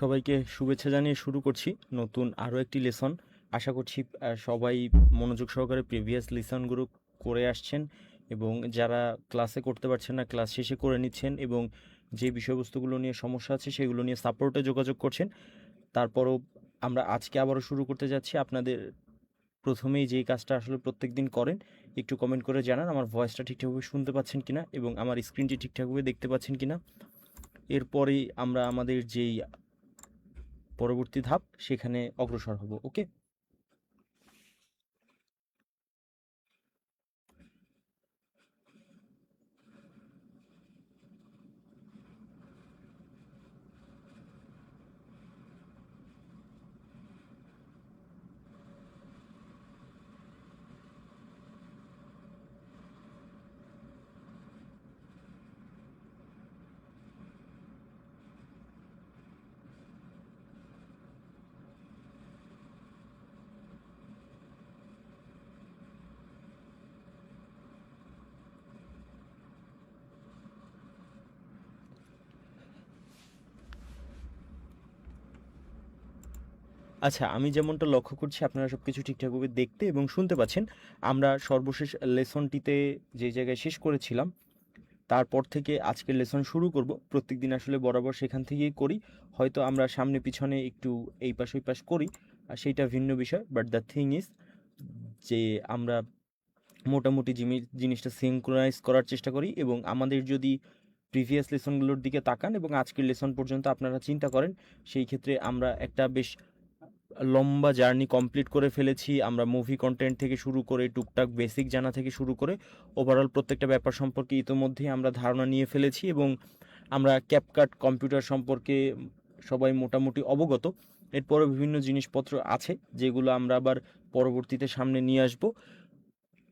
সবাইকে শুভেচ্ছা জানিয়ে শুরু করছি নতুন আরও একটি লেসন। আশা করছি সবাই মনোযোগ সহকারে প্রিভিয়াস লেসনগুলো করে আসছেন এবং যারা ক্লাসে করতে পারছেন না ক্লাস শেষে করে নিচ্ছেন এবং যে বিষয়বস্তুগুলো নিয়ে সমস্যা আছে সেগুলো নিয়ে সাপোর্টে যোগাযোগ করছেন। তারপরও আমরা আজকে আবারও শুরু করতে যাচ্ছি। আপনাদের প্রথমেই যেই কাজটা আসলে প্রত্যেক দিন করেন, একটু কমেন্ট করে জানান আমার ভয়েসটা ঠিকঠাকভাবে শুনতে পাচ্ছেন কিনা এবং আমার স্ক্রিনটি ঠিকঠাকভাবে দেখতে পাচ্ছেন কিনা। এরপরেই আমরা আমাদের যেই পরবর্তী ধাপ সেখানে অগ্রসর হব। ওকে, আচ্ছা, আমি যেমনটা লক্ষ্য করছি আপনারা সব কিছু ঠিকঠাকভাবে দেখতে এবং শুনতে পাচ্ছেন। আমরা সর্বশেষ লেসনটিতে যে জায়গায় শেষ করেছিলাম তারপর থেকে আজকের লেসন শুরু করব। প্রত্যেক দিন আসলে বরাবর সেখান থেকেই করি। হয়তো আমরা সামনে পিছনে একটু এই পাশ ওই পাশ করি, আর সেইটা ভিন্ন বিষয়। বাট দ্য থিং ইজ যে আমরা মোটামুটি জিনিসটা সিঙ্ক্রোনাইজ করার চেষ্টা করি এবং আমাদের যদি প্রিভিয়াস লেসনগুলোর দিকে তাকান এবং আজকের লেসন পর্যন্ত আপনারা চিন্তা করেন, সেই ক্ষেত্রে আমরা একটা বেশ লম্বা জার্নি কমপ্লিট করে ফেলেছি। আমরা মুভি কন্টেন্ট থেকে শুরু করে টুকটাক বেসিক জানা থেকে শুরু করে ওভারঅল প্রত্যেকটা ব্যাপার সম্পর্কে ইতোমধ্যেই আমরা ধারণা নিয়ে ফেলেছি এবং আমরা ক্যাপকাট কম্পিউটার সম্পর্কে সবাই মোটামুটি অবগত। এরপরে বিভিন্ন জিনিসপত্র আছে যেগুলো আমরা আবার পরবর্তীতে সামনে নিয়ে আসব।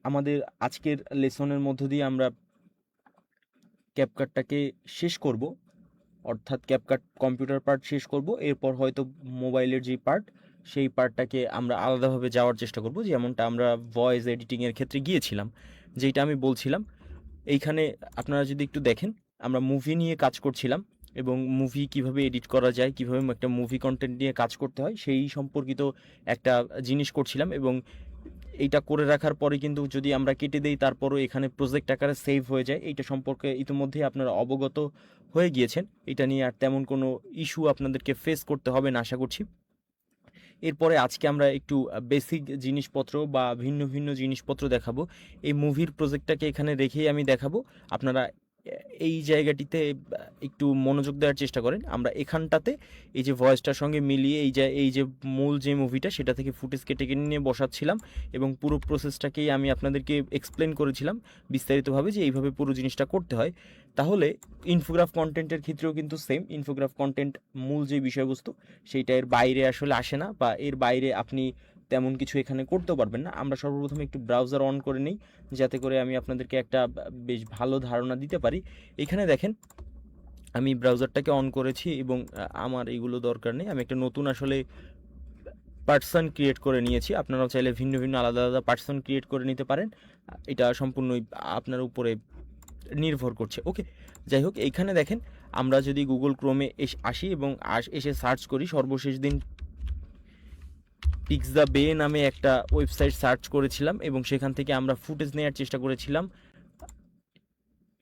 আমাদের আজকের লেসনের মধ্য দিয়ে আমরা ক্যাপকাটটাকে শেষ করব, অর্থাৎ ক্যাপকাট কম্পিউটার পার্ট শেষ করব। এরপর হয়তো মোবাইলের যে পার্ট সেই পার্টটাকে আমরা আলাদাভাবে যাওয়ার চেষ্টা করব, যেমনটা আমরা ভয়েস এডিটিংয়ের ক্ষেত্রে গিয়েছিলাম। যেটা আমি বলছিলাম, এইখানে আপনারা যদি একটু দেখেন, আমরা মুভি নিয়ে কাজ করছিলাম এবং মুভি কিভাবে এডিট করা যায়, কিভাবে একটা মুভি কন্টেন্ট নিয়ে কাজ করতে হয় সেই সম্পর্কিত একটা জিনিস করছিলাম এবং এইটা করে রাখার পরে কিন্তু যদি আমরা কেটে দেই তারপরও এখানে প্রজেক্ট আকারে সেভ হয়ে যায়। এইটা সম্পর্কে ইতিমধ্যেই আপনারা অবগত হয়ে গিয়েছেন। এটা নিয়ে আর তেমন কোনো ইস্যু আপনাদেরকে ফেস করতে হবে না আশা করছি। এরপরে আজকে আমরা একটু বেসিক জিনিসপত্র বা ভিন্ন ভিন্ন জিনিসপত্র দেখাবো। এই মুভির প্রজেক্টটাকে এখানে রেখেই আমি দেখাবো। আপনারা এই জায়গাটিতে একটু মনোযোগ দেওয়ার চেষ্টা করেন। আমরা এখানটাতে এই যে ভয়েসটার সঙ্গে মিলিয়ে এই যে মূল যে মুভিটা সেটা থেকে ফুটেজ কেটে কেটে নিয়ে বসাচ্ছিলাম এবং পুরো প্রসেসটাকেই আমি আপনাদেরকে এক্সপ্লেন করেছিলাম বিস্তারিতভাবে যে এইভাবে পুরো জিনিসটা করতে হয়। তাহলে ইনফোগ্রাফ কন্টেন্টের ক্ষেত্রেও কিন্তু সেম। ইনফোগ্রাফ কন্টেন্ট মূল যে বিষয়বস্তু সেইটা এর বাইরে আসলে আসে না, বা এর বাইরে আপনি তেমন কিছু এখানে করতেও পারবেন না। আমরা সর্বপ্রথম একটু ব্রাউজার অন করে নিই যাতে করে আমি আপনাদেরকে একটা বেশ ভালো ধারণা দিতে পারি। এখানে দেখেন আমি ব্রাউজারটাকে অন করেছি এবং আমার এইগুলো দরকার নেই। আমি একটা নতুন আসলে পার্সন ক্রিয়েট করে নিয়েছি। আপনারাও চাইলে ভিন্ন ভিন্ন আলাদা আলাদা পার্সন ক্রিয়েট করে নিতে পারেন। এটা সম্পূর্ণই আপনার উপরে নির্ভর করছে। ওকে, যাই হোক, এইখানে দেখেন আমরা যদি গুগল ক্রোমে আসি এবং এসে সার্চ করি, সর্বশেষ দিন পিক্সা বে নামে একটা ওয়েবসাইট সার্চ করেছিলাম এবং সেখান থেকে আমরা ফুটেজ নেওয়ার চেষ্টা করেছিলাম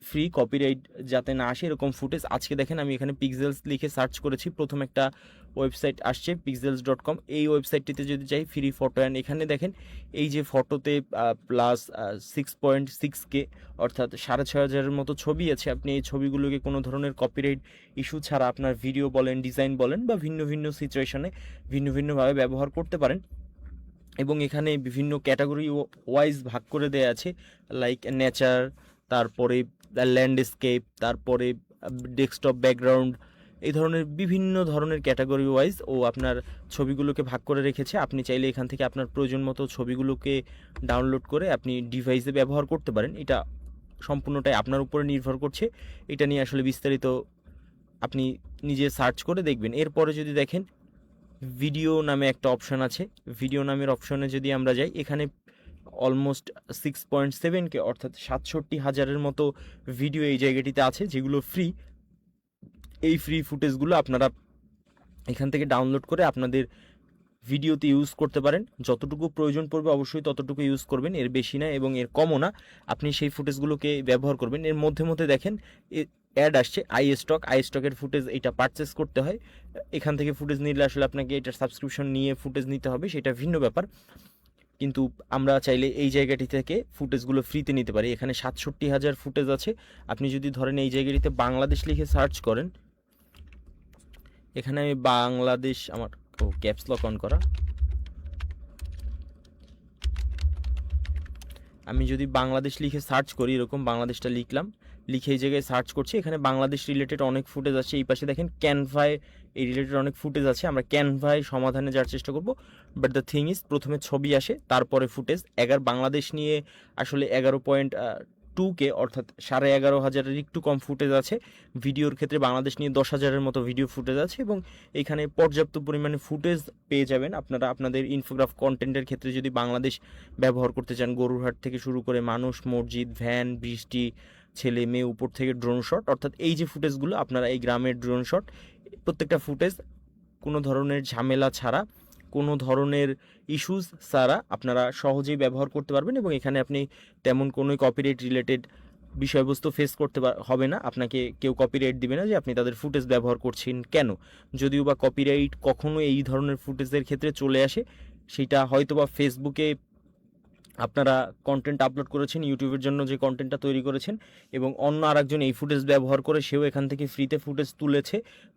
ফ্রি, কপিরাইট যাতে না আসে এরকম ফুটেজ। আজকে দেখেন আমি এখানে পিক্সেলস লিখে সার্চ করেছি, প্রথম একটা ওয়েবসাইট আসছে pixels.com। এই ওয়েবসাইটটিতে যদি যাই ফ্রি ফটো, অ্যান্ড এখানে দেখেন এই যে ফটোতে প্লাস 6.6K অর্থাৎ 6,500-এর মতো ছবি আছে। আপনি এই ছবিগুলোকে কোনো ধরনের কপিরাইট ইস্যু ছাড়া আপনার ভিডিও বলেন, ডিজাইন বলেন বা ভিন্ন ভিন্ন সিচুয়েশনে ভিন্ন ভিন্নভাবে ব্যবহার করতে পারেন। এবং এখানে বিভিন্ন ক্যাটাগরি ওয়াইজ ভাগ করে দেওয়া আছে, লাইক নেচার, তারপরে ল্যান্ডস্কেপ, তারপরে ডেস্কটপ ব্যাকগ্রাউন্ড, এই ধরনের বিভিন্ন ধরনের ক্যাটাগরি ওয়াইজ ও আপনার ছবিগুলোকে ভাগ করে রেখেছে। আপনি চাইলে এখান থেকে আপনার প্রয়োজন মতো ছবিগুলোকে ডাউনলোড করে আপনি ডিভাইসে ব্যবহার করতে পারেন। এটা সম্পূর্ণটাই আপনার উপরে নির্ভর করছে। এটা নিয়ে আসলে বিস্তারিত আপনি নিজে সার্চ করে দেখবেন। এরপরে যদি দেখেন ভিডিও নামে একটা অপশান আছে, ভিডিও নামের অপশনে যদি আমরা যাই, এখানে অলমোস্ট 6.7K অর্থাৎ 67,000-এর মতো ভিডিও এই জায়গাটিতে আছে যেগুলো ফ্রি। এই ফ্রি ফুটেজগুলো আপনারা এখান থেকে ডাউনলোড করে আপনাদের ভিডিওতে ইউজ করতে পারেন। যতটুকু প্রয়োজন পড়বে অবশ্যই ততটুকু ইউজ করবেন, এর বেশি না এবং এর কমও না। আপনি সেই ফুটেজগুলোকে ব্যবহার করবেন। এর মধ্যে মধ্যে দেখেন অ্যাড আসছে আই স্টকের ফুটেজ, এটা পারচেস করতে হয়। এখান থেকে ফুটেজ নিলে আসলে আপনাকে এটার সাবস্ক্রিপশন নিয়ে ফুটেজ নিতে হবে, সেটা ভিন্ন ব্যাপার। কিন্তু আমরা চাইলে এই জায়গাটি থেকে ফুটেজগুলো ফ্রিতে নিতে পারি। এখানে 67,000 ফুটেজ আছে। আপনি যদি ধরেন এই জায়গাটিতে বাংলাদেশ লিখে সার্চ করেন, এখানে আমি বাংলাদেশ, আমার ক্যাপস লক অন করা, আমি যদি বাংলাদেশ লিখে সার্চ করি, এরকম বাংলাদেশটা লিখলাম, লিখে এই জায়গায় সার্চ করছি, এখানে বাংলাদেশ রিলেটেড অনেক ফুটেজ আছে। এই পাশে দেখেন ক্যানভায় এই রিলেটেড অনেক ফুটেজ আছে। আমরা ক্যানভায় সমাধানে যাওয়ার চেষ্টা করব। বাট দ্য থিং ইজ, প্রথমে ছবি আসে, তারপরে ফুটেজ। বাংলাদেশ নিয়ে আসলে 11.2K অর্থাৎ 11,500 একটু কম ফুটেজ আছে। ভিডিওর ক্ষেত্রে বাংলাদেশ নিয়ে 10,000 মতো ভিডিও ফুটেজ আছে এবং এখানে পর্যাপ্ত পরিমাণে ফুটেজ পেয়ে যাবেন আপনারা আপনাদের ইনফোগ্রাফ কন্টেন্টের ক্ষেত্রে। যদি বাংলাদেশ ব্যবহার করতে চান, গরুরহাট থেকে শুরু করে মানুষ, মসজিদ, ভ্যান, বৃষ্টি, ছেলে মেয়ে, উপর থেকে ড্রোন শট, অর্থাৎ এই যে ফুটেজগুলো আপনারা এই গ্রামের ড্রোন শট, প্রত্যেকটা ফুটেজ কোনো ধরনের ঝামেলা ছাড়া, কোনো ধরনের ইস্যুস ছাড়া আপনারা সহজেই ব্যবহার করতে পারবেন এবং এখানে আপনি তেমন কোনো কপিরাইট রিলেটেড বিষয়বস্তু ফেস করতে হবে না। আপনাকে কেউ কপিরাইট দিবে না যে আপনি তাদের ফুটেজ ব্যবহার করছেন কেন। যদিও বা কপিরাইট কখনো এই ধরনের ফুটেজের ক্ষেত্রে চলে আসে, সেটা হয়তো বা ফেসবুকে আপনারা কন্টেন্ট আপলোড করেছেন, ইউটিউবের জন্য যে কন্টেন্টটা তৈরি করেছেন, এবং অন্য আরেকজন এই ফুটেজ ব্যবহার করে সেও এখান থেকে ফ্রিতে ফুটেজ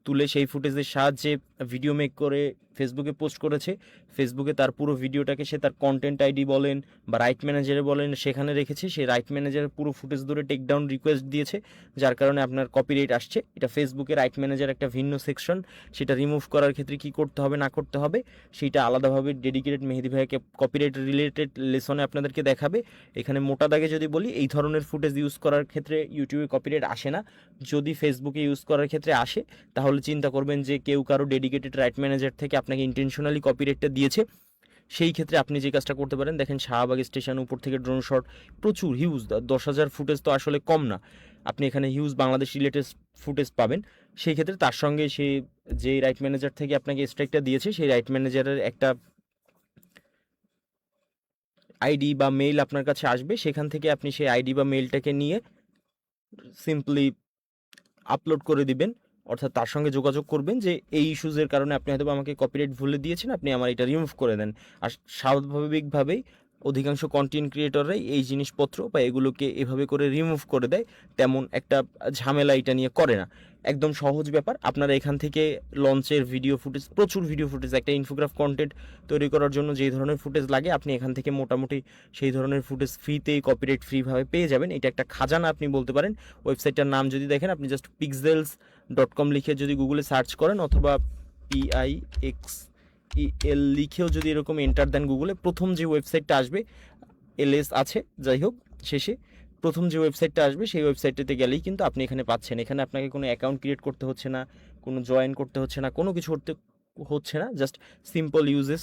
তুলে সেই ফুটেজের সাহায্যে ভিডিও মেক করে ফেসবুকে পোস্ট করেছে। ফেসবুকে তার পুরো ভিডিওটাকে সে তার কন্টেন্ট আইডি বলেন বা রাইট ম্যানেজারে বলেন সেখানে রেখেছে। সেই রাইট ম্যানেজারের পুরো ফুটেজ ধরে টেকডাউন রিকোয়েস্ট দিয়েছে, যার কারণে আপনার কপিরাইট আসছে। এটা ফেসবুকে রাইট ম্যানেজার একটা ভিন্ন সেকশন, সেটা রিমুভ করার ক্ষেত্রে কী করতে হবে না করতে হবে সেইটা আলাদাভাবে ডেডিকেটেড মেহেদি ভাইকে কপিরাইট রিলেটেড লেসনে আপনাদেরকে দেখাবে। এখানে মোটা দাগে যদি বলি, এই ধরনের ফুটেজ ইউজ করার ক্ষেত্রে ইউটিউবে কপিরাইট আসে না। যদি ফেসবুকে ইউজ করার ক্ষেত্রে আসে, তাহলে চিন্তা করবেন যে কেউ কারো ডেডিকেটেড রাইট ম্যানেজার থেকে আপনাকে ইন্টেনশনালি কপিরাইটটা দিয়েছে। সেই ক্ষেত্রে আপনি যে কাজটা করতে পারেন, দেখেন শাহবাগ স্টেশন উপর থেকে ড্রোন শট, প্রচুর হিউজ 10,000 ফুটেজ তো আসলে কম না। আপনি এখানে হিউজ বাংলাদেশ রিলেটেড ফুটেজ পাবেন। সেই ক্ষেত্রে তার সঙ্গে সে যে রাইট ম্যানেজার থেকে আপনাকে স্ট্রাইকটা দিয়েছে, সেই রাইট ম্যানেজারের একটা আইডি বা মেইল আপনার কাছে আসবে। সেখান থেকে আপনি সেই আইডি বা মেইলটাকে নিয়ে সিম্পলি আপলোড করে দিবেন, অর্থাৎ তার সঙ্গে যোগাযোগ করবেন যে এই ইস্যুজের কারণে আপনি হয়তো আমাকে কপিরাইট ভুলে দিয়েছেন, আপনি আমার এটা রিমুভ করে দেন। আর স্বাভাবিকভাবেই অধিকাংশ কন্টেন্ট ক্রিয়েটররাই এই জিনিসপত্র বা এগুলোকে এভাবে করে রিমুভ করে দেয়, তেমন একটা ঝামেলা এটা নিয়ে করে না। একদম সহজ ব্যাপার। আপনারা এখান থেকে লঞ্চের ভিডিও ফুটেজ, প্রচুর ভিডিও ফুটেজ, একটা ইনফোগ্রাফ কন্টেন্ট তৈরি করার জন্য যেই ধরনের ফুটেজ লাগে আপনি এখান থেকে মোটামুটি সেই ধরনের ফুটেজ ফ্রিতেই কপিরাইট ফ্রিভাবে পেয়ে যাবেন। এটা একটা খাজানা আপনি বলতে পারেন। ওয়েবসাইটটার নাম যদি দেখেন, আপনি জাস্ট pixels.com লিখে যদি গুগলে সার্চ করেন, অথবা PIXEL লিখেও যদি এরকম এন্টার দেন গুগলে, প্রথম যে ওয়েবসাইটটা আসবে, LS আছে যাই হোক শেষে, প্রথম যে ওয়েবসাইটটা আসবে সেই ওয়েবসাইটটাতে গেলেই কিন্তু আপনি এখানে পাচ্ছেন। এখানে আপনাকে কোনো অ্যাকাউন্ট ক্রিয়েট করতে হচ্ছে না, কোনো জয়েন করতে হচ্ছে না, কোনো কিছু হচ্ছে না। জাস্ট সিম্পল ইউজেস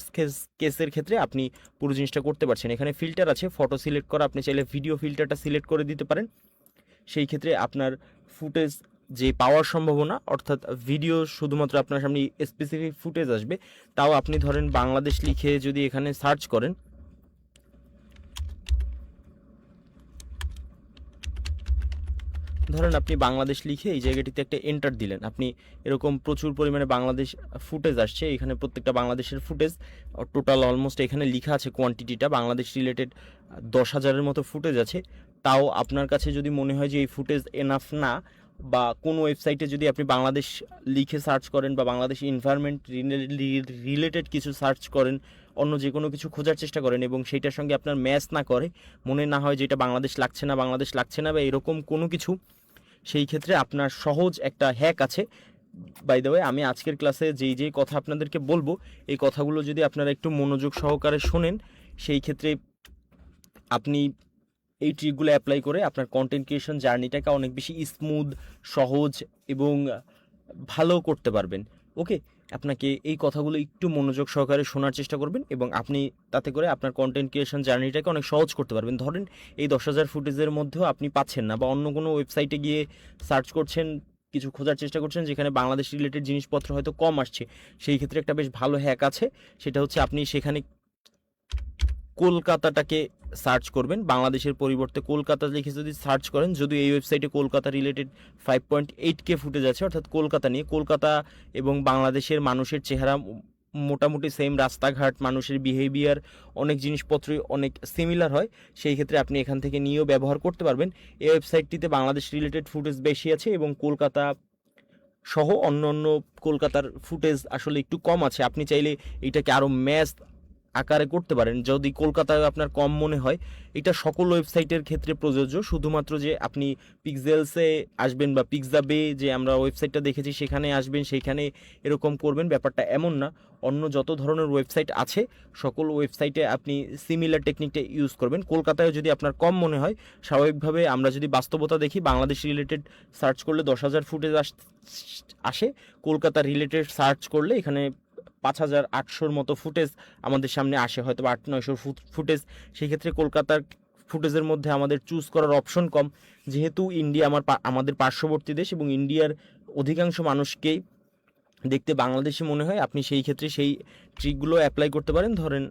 কেসের ক্ষেত্রে আপনি পুরো জিনিসটা করতে পারছেন। এখানে ফিল্টার আছে, ফটো সিলেক্ট করা, আপনি চাইলে ভিডিও ফিল্টারটা সিলেক্ট করে দিতে পারেন। সেই ক্ষেত্রে আপনার ফুটেজ যে পাওয়ার সম্ভাবনা, অর্থাৎ ভিডিও শুধুমাত্র আপনার সামনে স্পেসিফিক ফুটেজ আসবে। তাও আপনি ধরেন বাংলাদেশ লিখে যদি এখানে সার্চ করেন, ধরেন আপনি বাংলাদেশ লিখে এই জায়গাটিতে একটা এন্টার দিলেন, আপনি এরকম প্রচুর পরিমাণে বাংলাদেশ ফুটেজ আসছে। এখানে প্রত্যেকটা বাংলাদেশের ফুটেজ টোটাল অলমোস্ট এখানে লেখা আছে কোয়ান্টিটিটা, বাংলাদেশ রিলেটেড 10,000-এর মতো ফুটেজ আছে। তাও আপনার কাছে যদি মনে হয় যে এই ফুটেজ এনাফ না, বা কোনো ওয়েবসাইটে যদি আপনি বাংলাদেশ লিখে সার্চ করেন বা বাংলাদেশ এনভায়রনমেন্ট রিলেটেড কিছু সার্চ করেন, অন্য যে কোনো কিছু খোঁজার চেষ্টা করেন এবং সেইটার সঙ্গে আপনার ম্যাচ না করে, মনে না হয় যে এটা বাংলাদেশ লাগছে না বা এরকম কোনো কিছু, সেই ক্ষেত্রে আপনার সহজ একটা হ্যাক আছে। বাই দ্য ওয়ে, আমি আজকের ক্লাসে যেই কথা আপনাদেরকে বলবো, এই কথাগুলো যদি আপনারা একটু মনোযোগ সহকারে শোনেন, সেই ক্ষেত্রে আপনি এই ট্রিকগুলো অ্যাপ্লাই করে আপনার কন্টেন্ট ক্রিয়েশন জার্নিটাকে অনেক বেশি স্মুথ, সহজ এবং ভালো করতে পারবেন। ওকে, আপনাকে এই কথাগুলো একটু মনোযোগ সহকারে শোনার চেষ্টা করবেন এবং আপনি তাতে করে আপনার কন্টেন্ট ক্রিয়েশন জার্নিটাকে অনেক সহজ করতে পারবেন। ধরেন এই 10,000 ফুটেজের মধ্যেও আপনি পাচ্ছেন না, বা অন্য কোনো ওয়েবসাইটে গিয়ে সার্চ করছেন কিছু খোঁজার চেষ্টা করছেন যেখানে বাংলাদেশ রিলেটেড জিনিসপত্র হয়তো কম আসছে, সেই ক্ষেত্রে একটা বেশ ভালো হ্যাক আছে। সেটা হচ্ছে আপনি সেখানে কলকাতাটাকে সার্চ করবেন, বাংলাদেশের পরিবর্তে কলকাতা লিখে যদি সার্চ করেন, যদিও এই ওয়েবসাইটে কলকাতা রিলেটেড 5.8K ফুটেজ আছে, অর্থাৎ কলকাতা নিয়ে, কলকাতা এবং বাংলাদেশের মানুষের চেহারা মোটামুটি সেম, রাস্তাঘাট, মানুষের বিহেভিয়ার, অনেক জিনিসপত্রই অনেক সিমিলার হয়, সেই ক্ষেত্রে আপনি এখান থেকে নিয়েও ব্যবহার করতে পারবেন। এই ওয়েবসাইটটিতে বাংলাদেশ রিলেটেড ফুটেজ বেশি আছে এবং কলকাতা সহ অন্য অন্য কলকাতার ফুটেজ আসলে একটু কম আছে। আপনি চাইলে এটাকে আরও ম্যাচ আকারে করতে পারেন যদি কলকাতায় আপনার কম মনে হয়। এটা সকল ওয়েবসাইটের ক্ষেত্রে প্রযোজ্য, শুধুমাত্র যে আপনি পিক্সেলসে আসবেন বা পিক্সাবে যে আমরা ওয়েবসাইটটা দেখেছি সেখানে আসবেন, সেইখানে এরকম করবেন, ব্যাপারটা এমন না। অন্য যত ধরনের ওয়েবসাইট আছে সকল ওয়েবসাইটে আপনি সিমিলার টেকনিকটা ইউজ করবেন। কলকাতায় যদি আপনার কম মনে হয়, স্বাভাবিকভাবে আমরা যদি বাস্তবতা দেখি, বাংলাদেশ রিলেটেড সার্চ করলে 10,000 ফুটেজ আসে, কলকাতা রিলেটেড সার্চ করলে এখানে 5,800 মতো ফুটেজ আমাদের সামনে আসে, হয়তো 800-900 ফুটেজ। সেই ক্ষেত্রে কলকাতার ফুটেজের মধ্যে আমাদের চুজ করার অপশন কম, যেহেতু ইন্ডিয়া আমাদের পার্শ্ববর্তী দেশ এবং ইন্ডিয়ার অধিকাংশ মানুষকেই দেখতে বাংলাদেশি মনে হয়। আপনি সেই ক্ষেত্রে সেই ট্রিকগুলো অ্যাপ্লাই করতে পারেন। ধরেন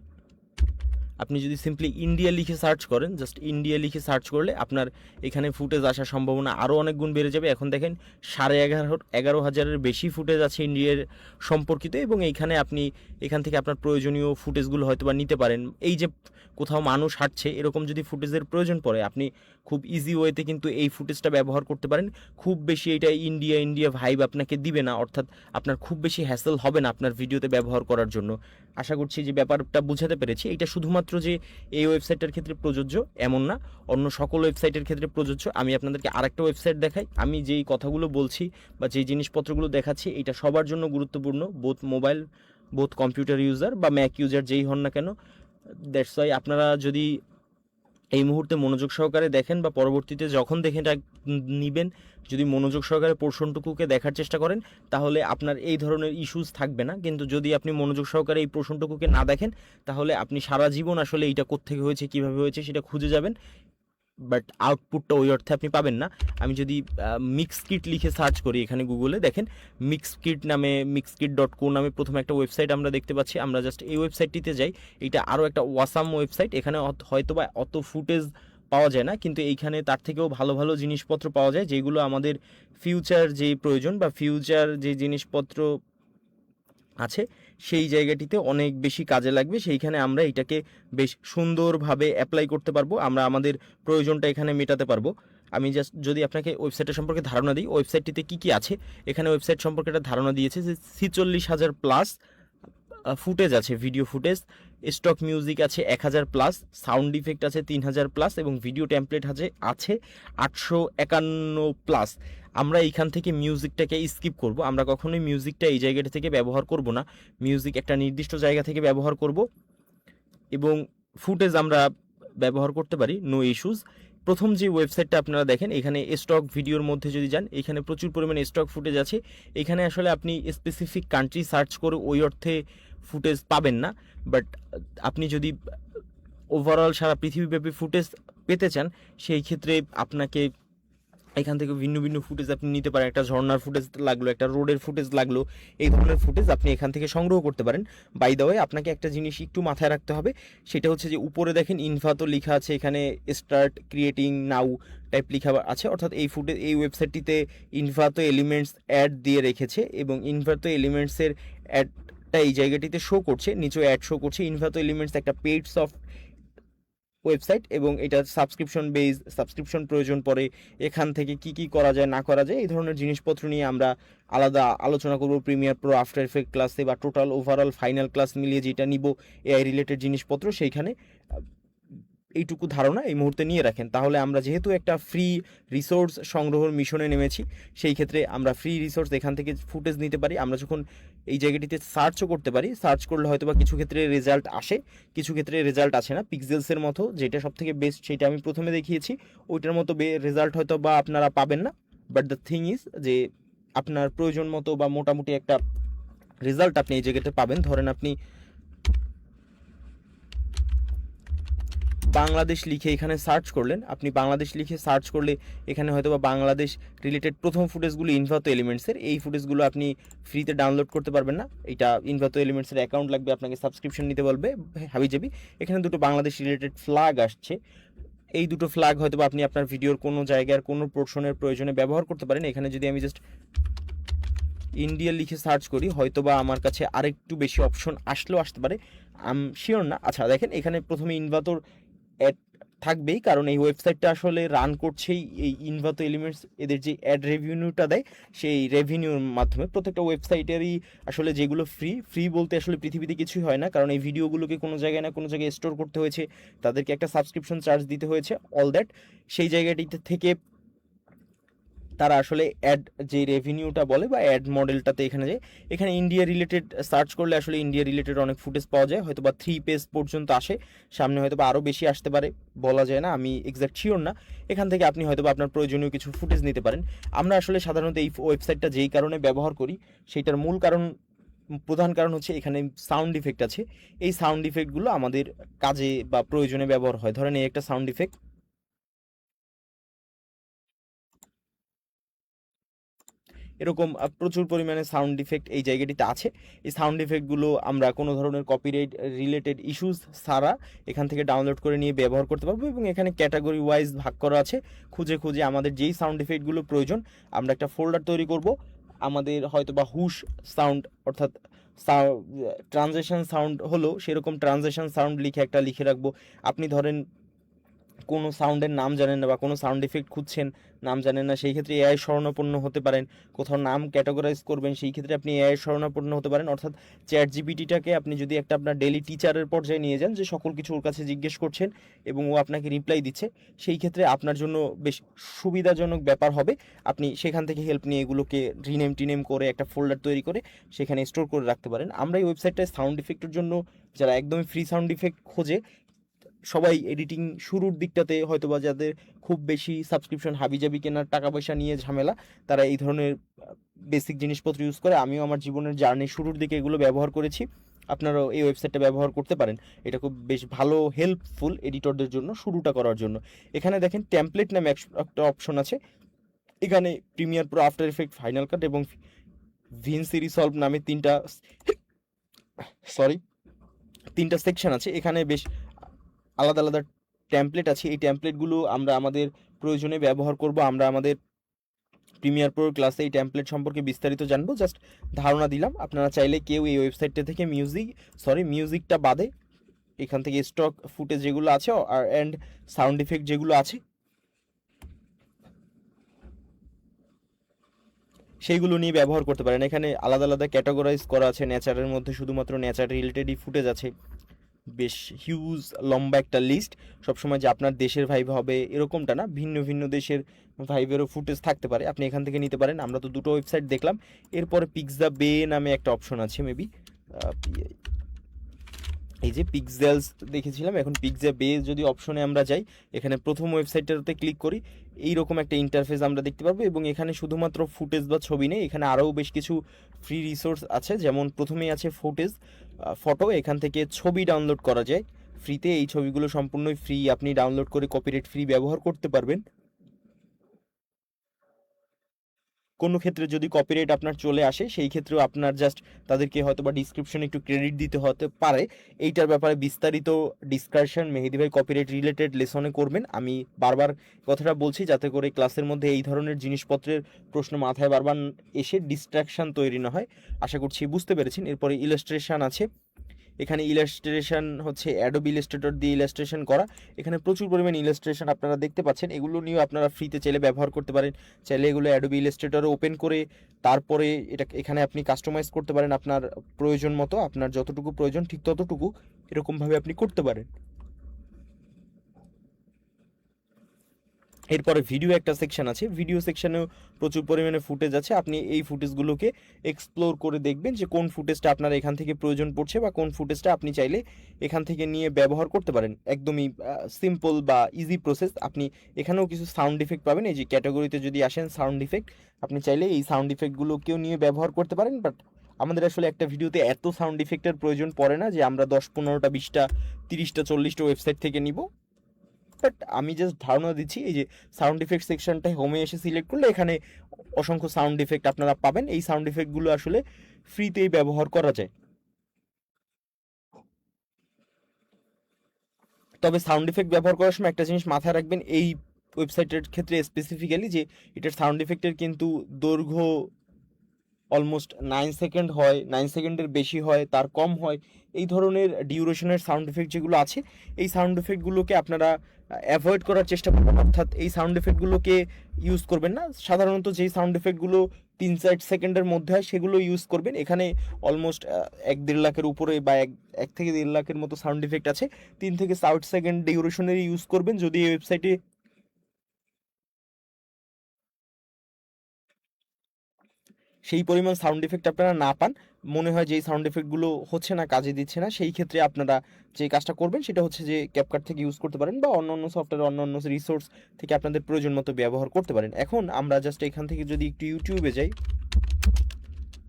আপনি যদি সিম্পলি ইন্ডিয়া লিখে সার্চ করেন, জাস্ট ইন্ডিয়া লিখে সার্চ করলে আপনার এখানে ফুটেজ আসার সম্ভাবনা আরও অনেক গুণ বেড়ে যাবে। এখন দেখেন 11,500-11,000-এর বেশি ফুটেজ আছে ইন্ডিয়ার সম্পর্কিত, এবং এইখানে আপনি এখান থেকে আপনার প্রয়োজনীয় ফুটেজগুলো হয়তো বা নিতে পারেন। এই যে কোথাও মানুষ হাঁটছে এরকম যদি ফুটেজের প্রয়োজন পড়ে, আপনি খুব ইজি ওয়েতে কিন্তু এই ফুটেজটা ব্যবহার করতে পারেন। খুব বেশি এটা ইন্ডিয়া ভাইব আপনাকে দিবে না, অর্থাৎ আপনার খুব বেশি হ্যাসেল হবে না আপনার ভিডিওতে ব্যবহার করার জন্য। আশা করছি যে ব্যাপারটা বুঝাতে পেরেছি। এটা শুধুমাত্র যে এই ওয়েবসাইটের ক্ষেত্রে প্রযোজ্য এমন না, অন্য সকল ওয়েবসাইটের ক্ষেত্রে প্রযোজ্য। আমি আপনাদেরকে আরেকটা ওয়েবসাইট দেখাই। আমি যেই কথাগুলো বলছি বা যেই জিনিসপত্রগুলো দেখাচ্ছি এটা সবার জন্য গুরুত্বপূর্ণ, বোথ কম্পিউটার ইউজার বা ম্যাক ইউজার যেই হন না কেন। দ্যাটস ওয়াই আপনারা যদি এই মুহূর্তে মনোযোগ সহকারে দেখেন বা পরবর্তীতে যখন দেখেন এটা নিবেন, যদি মনোযোগ সহকারে পোর্শনটুকুকে দেখার চেষ্টা করেন তাহলে আপনার এই ধরনের ইস্যুস থাকবে না। কিন্তু যদি আপনি মনোযোগ সহকারে এই পোর্শনটুকুকে না দেখেন তাহলে আপনি সারা জীবন আসলে এইটা কোত্থেকে হয়েছে, কীভাবে হয়েছে সেটা খুঁজে যাবেন, বাট আউটপুটটা ওই অর্থে আপনি পাবেন না। আমি যদি মিক্স কিট লিখে সার্চ করি এখানে গুগলে, দেখেন মিক্সকিট.co নামে প্রথমে একটা ওয়েবসাইট আমরা দেখতে পাচ্ছি। আমরা জাস্ট এই ওয়েবসাইটটিতে যাই। এটা আরও একটা ওয়াসাম ওয়েবসাইট। এখানে হয়তো বা অত ফুটেজ পাওয়া যায় না, কিন্তু এইখানে তার থেকেও ভালো ভালো জিনিসপত্র পাওয়া যায়, যেগুলো আমাদের ফিউচার যে প্রয়োজন বা ফিউচার যে জিনিসপত্র আছে সেই জায়গাটিতে অনেক বেশি কাজে লাগবে। সেইখানে আমরা এটাকে বেশ সুন্দরভাবে অ্যাপ্লাই করতে পারবো, আমরা আমাদের প্রয়োজনটা এখানে মেটাতে পারবো। আমি জাস্ট যদি আপনাকে ওয়েবসাইটটা সম্পর্কে ধারণা দিই, ওয়েবসাইটটিতে কী কী আছে, এখানে ওয়েবসাইট সম্পর্কে একটা ধারণা দিয়েছে যে 46,000 প্লাস ফুটেজ আছে, ভিডিও ফুটেজ, স্টক মিউজিক আছে 1,000 প্লাস, সাউন্ড ইফেক্ট আছে 3,000 প্লাস এবং ভিডিও টেমপ্লেট আছে 851 প্লাস। আমরা এইখান থেকে মিউজিকটাকে স্কিপ করব, আমরা কখনোই মিউজিকটা এই জায়গাটা থেকে ব্যবহার করব না। মিউজিক একটা নির্দিষ্ট জায়গা থেকে ব্যবহার করব এবং ফুটেজ আমরা ব্যবহার করতে পারি, নো ইস্যুস। প্রথম যে ওয়েবসাইটটা আপনারা দেখেন, এখানে স্টক ভিডিওর মধ্যে যদি যান, এখানে প্রচুর পরিমাণে স্টক ফুটেজ আছে। এখানে আসলে আপনি স্পেসিফিক কান্ট্রি সার্চ করে ওই অর্থে ফুটেজ পাবেন না, বাট আপনি যদি ওভারঅল সারা পৃথিবীব্যাপী ফুটেজ পেতে চান সেই ক্ষেত্রে আপনাকে এখান থেকে ভিন্ন ভিন্ন ফুটেজ আপনি নিতে পারেন। একটা ঝর্ণার ফুটেজ লাগলো, একটা রোডের ফুটেজ লাগলো, এই ধরনের ফুটেজ আপনি এখান থেকে সংগ্রহ করতে পারেন। বাই দ্য ওয়ে, আপনাকে একটা জিনিস একটু মাথায় রাখতে হবে, সেটা হচ্ছে যে উপরে দেখেন ইনফাতো লেখা আছে, এখানে স্টার্ট ক্রিয়েটিং নাও টাইপ লেখা আছে, অর্থাৎ এই ওয়েবসাইটটিতে ইনফাতো এলিমেন্টস অ্যাড দিয়ে রেখেছে এবং ইনফাতো এলিমেন্টসের অ্যাডটা এই জায়গাটিতে শো করছে, নিচে অ্যাড শো করছে। ইনফাতো এলিমেন্টস একটা পেইড সফট ওয়েবসাইট এবং এটা সাবস্ক্রিপশন প্রয়োজন পড়ে। এখান থেকে কি করা যায় না করা যায় এই ধরনের জিনিসপত্র নিয়ে আমরা আলাদা আলোচনা করব প্রিমিয়ার প্রো, আফটার এফেক্ট ক্লাসে, বা টোটাল ওভারঅল ফাইনাল ক্লাস মিলিয়ে যেটা নিব এআই রিলেটেড জিনিসপত্র, সেইখানে এইটুকু ধারণা এই মুহূর্তে নিয়ে রাখেন। তাহলে আমরা যেহেতু একটা ফ্রি রিসোর্স সংগ্রহের মিশনে নেমেছি, সেই ক্ষেত্রে আমরা ফ্রি রিসোর্স এখান থেকে ফুটেজ নিতে পারি। আমরা যখন এই জায়গাটিতে সার্চও করতে পারি, সার্চ করলে হয়তো বা কিছু ক্ষেত্রে রেজাল্ট আসে, কিছু ক্ষেত্রে রেজাল্ট আসে না। পিক্সেলসের মতো যেটা সব থেকে বেস্ট সেটা আমি প্রথমে দেখিয়েছি, ওইটার মতো রেজাল্ট হয়তো বা আপনারা পাবেন না, বাট দ্য থিং ইজ যে আপনার প্রয়োজন মতো বা মোটামুটি একটা রেজাল্ট আপনি এই জায়গাতে পাবেন। ধরেন আপনি বাংলাদেশ লিখে এখানে সার্চ করলেন, আপনি বাংলাদেশ লিখে সার্চ করলে এখানে হয়তো বা বাংলাদেশ রিলেটেড প্রথম ফুটেজগুলো ইনভাতো এলিমেন্টসের, এই ফুটেজগুলো আপনি ফ্রিতে ডাউনলোড করতে পারবেন না। এটা ইনভাতো এলিমেন্টসের অ্যাকাউন্ট লাগবে, আপনাকে সাবস্ক্রিপশন নিতে বলবে হাবিজাবি। এখানে দুটো বাংলাদেশ রিলেটেড ফ্ল্যাগ আসছে, এই দুটো ফ্ল্যাগ হয়তো আপনি আপনার ভিডিওর কোনো জায়গার কোনো পোর্শনের প্রয়োজনে ব্যবহার করতে পারেন। এখানে যদি আমি জাস্ট ইন্ডিয়া লিখে সার্চ করি হয়তো বা আমার কাছে আরেকটু বেশি অপশন আসলেও আসতে পারে, শিওর না। আচ্ছা দেখেন, এখানে প্রথমে ইনভাতোর অ্যাড থাকবেই, কারণ এই ওয়েবসাইটটা আসলে রান করছেই এই ইনভাতো এলিমেন্টস। এদের যে অ্যাড রেভিনিউটা দেয় সেই রেভিনিউর মাধ্যমে প্রত্যেকটা ওয়েবসাইটেরই আসলে যেগুলো ফ্রি বলতে আসলে পৃথিবীতে কিছুই হয় না, কারণ এই ভিডিওগুলোকে কোনো জায়গায় না কোনো জায়গায় স্টোর করতে হয়েছে, তাদেরকে একটা সাবস্ক্রিপশন চার্জ দিতে হয়েছে, অল দ্যাট। সেই জায়গাটিতে থেকে তারা আসলে অ্যাড যে রেভিনিউটা বলে বা অ্যাড মডেলটাতে এখানে যায়। এখানে ইন্ডিয়া রিলেটেড সার্চ করলে আসলে ইন্ডিয়া রিলেটেড অনেক ফুটেজ পাওয়া যায়, হয়তো বা 3 পেজ পর্যন্ত আসে, সামনে হয়তো বা আরও বেশি আসতে পারে, বলা যায় না, আমি এক্স্যাক্ট শিওর না। এখান থেকে আপনি হয়তো বা আপনার প্রয়োজনীয় কিছু ফুটেজ নিতে পারেন। আমরা আসলে সাধারণত এই ওয়েবসাইটটা যেই কারণে ব্যবহার করি, সেইটার মূল কারণ, প্রধান কারণ হচ্ছে এখানে সাউন্ড ইফেক্ট আছে। এই সাউন্ড ইফেক্টগুলো আমাদের কাজে বা প্রয়োজনে ব্যবহার হয়। ধরেন এই একটা সাউন্ড ইফেক্ট, এরকম প্রচুর পরিমাণে সাউন্ড ইফেক্ট এই জায়গাটিতে আছে। এই সাউন্ড ইফেক্টগুলো আমরা কোনো ধরনের কপিরাইট রিলেটেড ইস্যুস ছাড়া এখান থেকে ডাউনলোড করে নিয়ে ব্যবহার করতে পারবো, এবং এখানে ক্যাটাগরি ওয়াইজ ভাগ করা আছে। খুঁজে খুঁজে আমাদের যেই সাউন্ড ইফেক্টগুলো প্রয়োজন আমরা একটা ফোল্ডার তৈরি করব। আমাদের হয়তো বা হুশ সাউন্ড, অর্থাৎ ট্রানজেকশন সাউন্ড হলো সেরকম ট্রানজেকশন সাউন্ড লিখে রাখবো। আপনি ধরেন কোনো সাউন্ডের নাম জানেন না বা কোনো সাউন্ড ইফেক্ট খুঁজছেন, নাম জানেন না, সেই ক্ষেত্রে এআই শরণাপন্ন হতে পারেন। কোথাও নাম ক্যাটাগরাইজ করবেন, সেই ক্ষেত্রে আপনি এআই শরণাপন্ন হতে পারেন। অর্থাৎ চ্যাট জিপিটিটাকে আপনি যদি একটা আপনার ডেইলি টিচারের পর্যায়ে নিয়ে যান, যে সকল কিছু ওর কাছে জিজ্ঞেস করছেন এবং ও আপনাকে রিপ্লাই দিচ্ছে, সেই ক্ষেত্রে আপনার জন্য বেশ সুবিধাজনক ব্যাপার হবে। আপনি সেখান থেকে হেল্প নিয়ে এগুলোকে রিনেম করে একটা ফোল্ডার তৈরি করে সেখানে স্টোর করে রাখতে পারেন। আমরা এই ওয়েবসাইটটায় সাউন্ড ইফেক্টের জন্য, যারা একদমই ফ্রি সাউন্ড ইফেক্ট খোঁজে, সবাই এডিটিং শুরুর দিকটাতে হয়তো বা যাদের খুব বেশি সাবস্ক্রিপশন হাবিজাবি কেনার টাকা পয়সা নিয়ে ঝামেলা, তারা এই ধরনের বেসিক জিনিসপত্র ইউজ করে। আমিও আমার জীবনের জার্নি শুরুর দিকে এগুলো ব্যবহার করেছি। আপনারাও এই ওয়েবসাইটটা ব্যবহার করতে পারেন, এটা খুব বেশ ভালো হেল্পফুল এডিটরদের জন্য শুরুটা করার জন্য। এখানে দেখেন টেমপ্লেট নামে একটা অপশন আছে। এখানে Premiere Pro, after effect, final কাট এবং ভিনসি রিসলভ নামে তিনটা সেকশন আছে। এখানে বেশ আলাদা আলাদা ট্যাম্পলেট আছে। এই ট্যাম্পলেটগুলো আমরা আমাদের প্রয়োজনে ব্যবহার করব। আমরা আমাদের প্রিমিয়ার প্রোর ক্লাসে এই ট্যাম্পলেট সম্পর্কে বিস্তারিত জানবো, জাস্ট ধারণা দিলাম। আপনারা চাইলে কেউ এই ওয়েবসাইটটা থেকে মিউজিকটা বাদে এখান থেকে স্টক ফুটেজ যেগুলো আছে আর অ্যান্ড সাউন্ড ইফেক্ট যেগুলো আছে সেইগুলো নিয়ে ব্যবহার করতে পারেন। এখানে আলাদা আলাদা ক্যাটাগরাইজ করা আছে। নেচারের মধ্যে শুধুমাত্র নেচার রিলেটেডই ফুটেজ আছে, বেশ হিউজ লম্বা একটা লিস্ট। সবসময় যে আপনার দেশের ভাইব হবে এরকমটা না, ভিন্ন ভিন্ন দেশের ভাইবেরও ফুটেজ থাকতে পারে, আপনি এখান থেকে নিতে পারেন। আমরা তো দুটো ওয়েবসাইট দেখলাম। এরপরে পিক্সা বে নামে একটা অপশন আছে, মেবি এই যে পিক্সেলস দেখেছিলাম, এখন পিক্সা বে যদি অপশনে আমরা যাই, এখানে প্রথম ওয়েবসাইটটাতে ক্লিক করি, এইরকম একটা ইন্টারফেস আমরা দেখতে পারবো। এবং এখানে শুধুমাত্র ফুটেজ বা ছবি নেই, এখানে আরও বেশ কিছু ফ্রি রিসোর্স আছে। যেমন প্রথমেই আছে ফটো, এখান থেকে ছবি ডাউনলোড করা যায় ফ্রিতে। এই ছবিগুলো সম্পূর্ণই ফ্রি, আপনি ডাউনলোড করে কপিরাইট ফ্রি ব্যবহার করতে পারবেন। কোনো ক্ষেত্রে যদি কপিরাইট আপনার চলে আসে, সেই ক্ষেত্রেও আপনার জাস্ট তাদেরকে হয়তো বা ডিসক্রিপশনে একটু ক্রেডিট দিতে হতে পারে। এইটার ব্যাপারে বিস্তারিত ডিসকাশন মেহেদি ভাই কপিরাইট রিলেটেড লেসনে করবেন। আমি বারবার কথাটা বলছি যাতে করে ক্লাসের মধ্যে এই ধরনের জিনিসপত্রের প্রশ্ন মাথায় বারবার এসে ডিস্ট্রাকশন তৈরি না হয়। আশা করছি বুঝতে পেরেছেন। এরপরে ইলাস্ট্রেশন আছে। এখানে ইলাস্ট্রেশন হচ্ছে অ্যাডোবি ইলাস্ট্রেটর দিয়ে ইলাস্ট্রেশন করা। এখানে প্রচুর পরিমাণে ইলাস্ট্রেশন আপনারা দেখতে পাচ্ছেন, এগুলো নিয়েও আপনারা ফ্রিতে চাইলে ব্যবহার করতে পারেন। চাইলে এগুলো অ্যাডোবি ইলাস্ট্রেটরে ওপেন করে তারপরে এখানে আপনি কাস্টমাইজ করতে পারেন আপনার প্রয়োজন মতো। আপনার যতটুকু প্রয়োজন ঠিক ততটুকু এরকমভাবে আপনি করতে পারেন। এরপরে ভিডিও একটা সেকশন আছে, ভিডিও সেকশনেও প্রচুর পরিমাণে ফুটেজ আছে। আপনি এই ফুটেজগুলোকে এক্সপ্লোর করে দেখবেন যে কোন ফুটেজটা আপনার এখান থেকে প্রয়োজন পড়ছে বা কোন ফুটেজটা আপনি চাইলে এখান থেকে নিয়ে ব্যবহার করতে পারেন। একদমই সিম্পল বা ইজি প্রসেস। আপনি এখানেও কিছু সাউন্ড ইফেক্ট পাবেন। এই যে ক্যাটাগরিতে যদি আসেন সাউন্ড ইফেক্ট, আপনি চাইলে এই সাউন্ড ইফেক্টগুলোকেও নিয়ে ব্যবহার করতে পারেন। বাট আমাদের আসলে একটা ভিডিওতে এত সাউন্ড ইফেক্টের প্রয়োজন পড়ে না যে আমরা 10, 15টা, 20টা, 30টা, 40টা ওয়েবসাইট থেকে নিব। বাট আমি জাস্ট ধারণা দিচ্ছি, এই যে সাউন্ড ইফেক্ট সেকশনটায় হোমে এসে সিলেক্ট করলে এখানে অসংখ্য সাউন্ড ইফেক্ট আপনারা পাবেন। এই সাউন্ড ইফেক্টগুলো আসলে ফ্রিতেই ব্যবহার করা যায়। তবে সাউন্ড ইফেক্ট ব্যবহার করার সময় একটা জিনিস মাথায় রাখবেন এই ওয়েবসাইটের ক্ষেত্রে স্পেসিফিক্যালি, যে এটার সাউন্ড ইফেক্টের কিন্তু দৈর্ঘ্য অলমোস্ট 9 সেকেন্ড হয়, 9 সেকেন্ডের বেশি হয়, তার কম হয়। এই ধরনের ডিউরেশনের সাউন্ড ইফেক্ট যেগুলো আছে, এই সাউন্ড ইফেক্টগুলোকে আপনারা অ্যাভয়েড করার চেষ্টা করবেন, অর্থাৎ এই সাউন্ড ইফেক্টগুলোকে ইউজ করবেন না। সাধারণত যেই সাউন্ড ইফেক্টগুলো 3-4 সেকেন্ডের মধ্যে হয় সেগুলো ইউজ করবেন। এখানে অলমোস্ট 1-1.5 লাখের উপরে বা 1 থেকে 1.5 লাখের মতো সাউন্ড ইফেক্ট আছে। 3 থেকে 4 সেকেন্ড ডিউরেশনের ইউজ করবেন যদি এই ওয়েবসাইটে সেই পরিমাণ সাউন্ড ইফেক্ট আপনারা না পান, মনে হয় যে এই সাউন্ড ইফেক্টগুলো হচ্ছে না, কাজে দিচ্ছে না, সেই ক্ষেত্রে আপনারা যে কাজটা করবেন সেটা হচ্ছে যে ক্যাপকাট থেকে ইউজ করতে পারেন বা অন্য অন্য সফটওয়্যার, অন্য অন্য রিসোর্স থেকে আপনাদের প্রয়োজন মতো ব্যবহার করতে পারেন। এখন আমরা জাস্ট এখান থেকে যদি একটু ইউটিউবে যাই,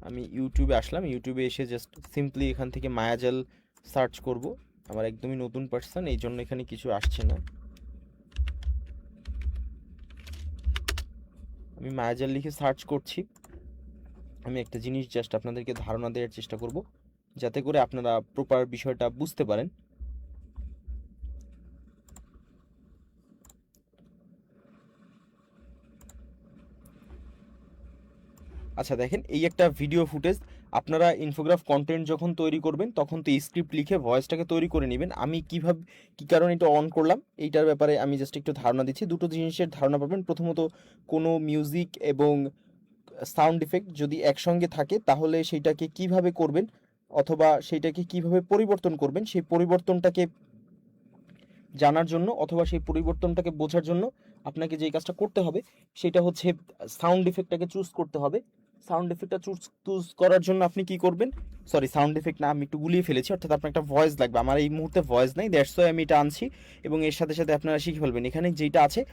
আমি ইউটিউবে আসলাম, ইউটিউবে এসে জাস্ট সিম্পলি এখান থেকে মায়াজাল সার্চ করব। আমার একদমই নতুন পার্সন, এই জন্য এখানে কিছু আসছে না। আমি মায়াজাল লিখে সার্চ করছি। আমি একটা জিনিস জাস্ট আপনাদেরকে ধারণা দেওয়ার চেষ্টা করব, যাতে করে আপনারা প্রপার বিষয়টা বুঝতে পারেন। আচ্ছা দেখেন, এই একটা ভিডিও ফুটেজ। আপনারা ইনফোগ্রাফ কন্টেন্ট যখন তৈরি করবেন তখন তো স্ক্রিপ্ট লিখে ভয়েসটাকে তৈরি করে নেবেন। আমি কিভাবে, কী কারণে এটা অন করলাম এইটার ব্যাপারে আমি জাস্ট একটু ধারণা দিচ্ছি। দুটো জিনিসের ধারণা পাবেন। প্রথমত, কোনো মিউজিক এবং সাউন্ড ইফেক্ট যদি একসঙ্গে থাকে তাহলে সেইটাকে কিভাবে করবেন, অথবা সেইটাকে কিভাবে পরিবর্তন করবেন, সেই পরিবর্তনটাকে জানার জন্য অথবা সেই পরিবর্তনটাকে বোঝার জন্য আপনাকে যেই কাজটা করতে হবে সেটা হচ্ছে সাউন্ড ইফেক্টটাকে চুজ করতে হবে। সাউন্ড ইফেক্টটা চুজ করার জন্য আপনি কি করবেন, সরি সাউন্ড ইফেক্ট না, আমি একটু গুলিয়ে ফেলেছি, অর্থাৎ আপনার একটা ভয়েস লাগবে। আমার এই মুহূর্তে ভয়েস নাই, দ্যাটস ওয়াই আমি এটা আনছি, এবং এর সাথে সাথে আপনারা শিখে ফেলবেন। এখানে যেটা আছে,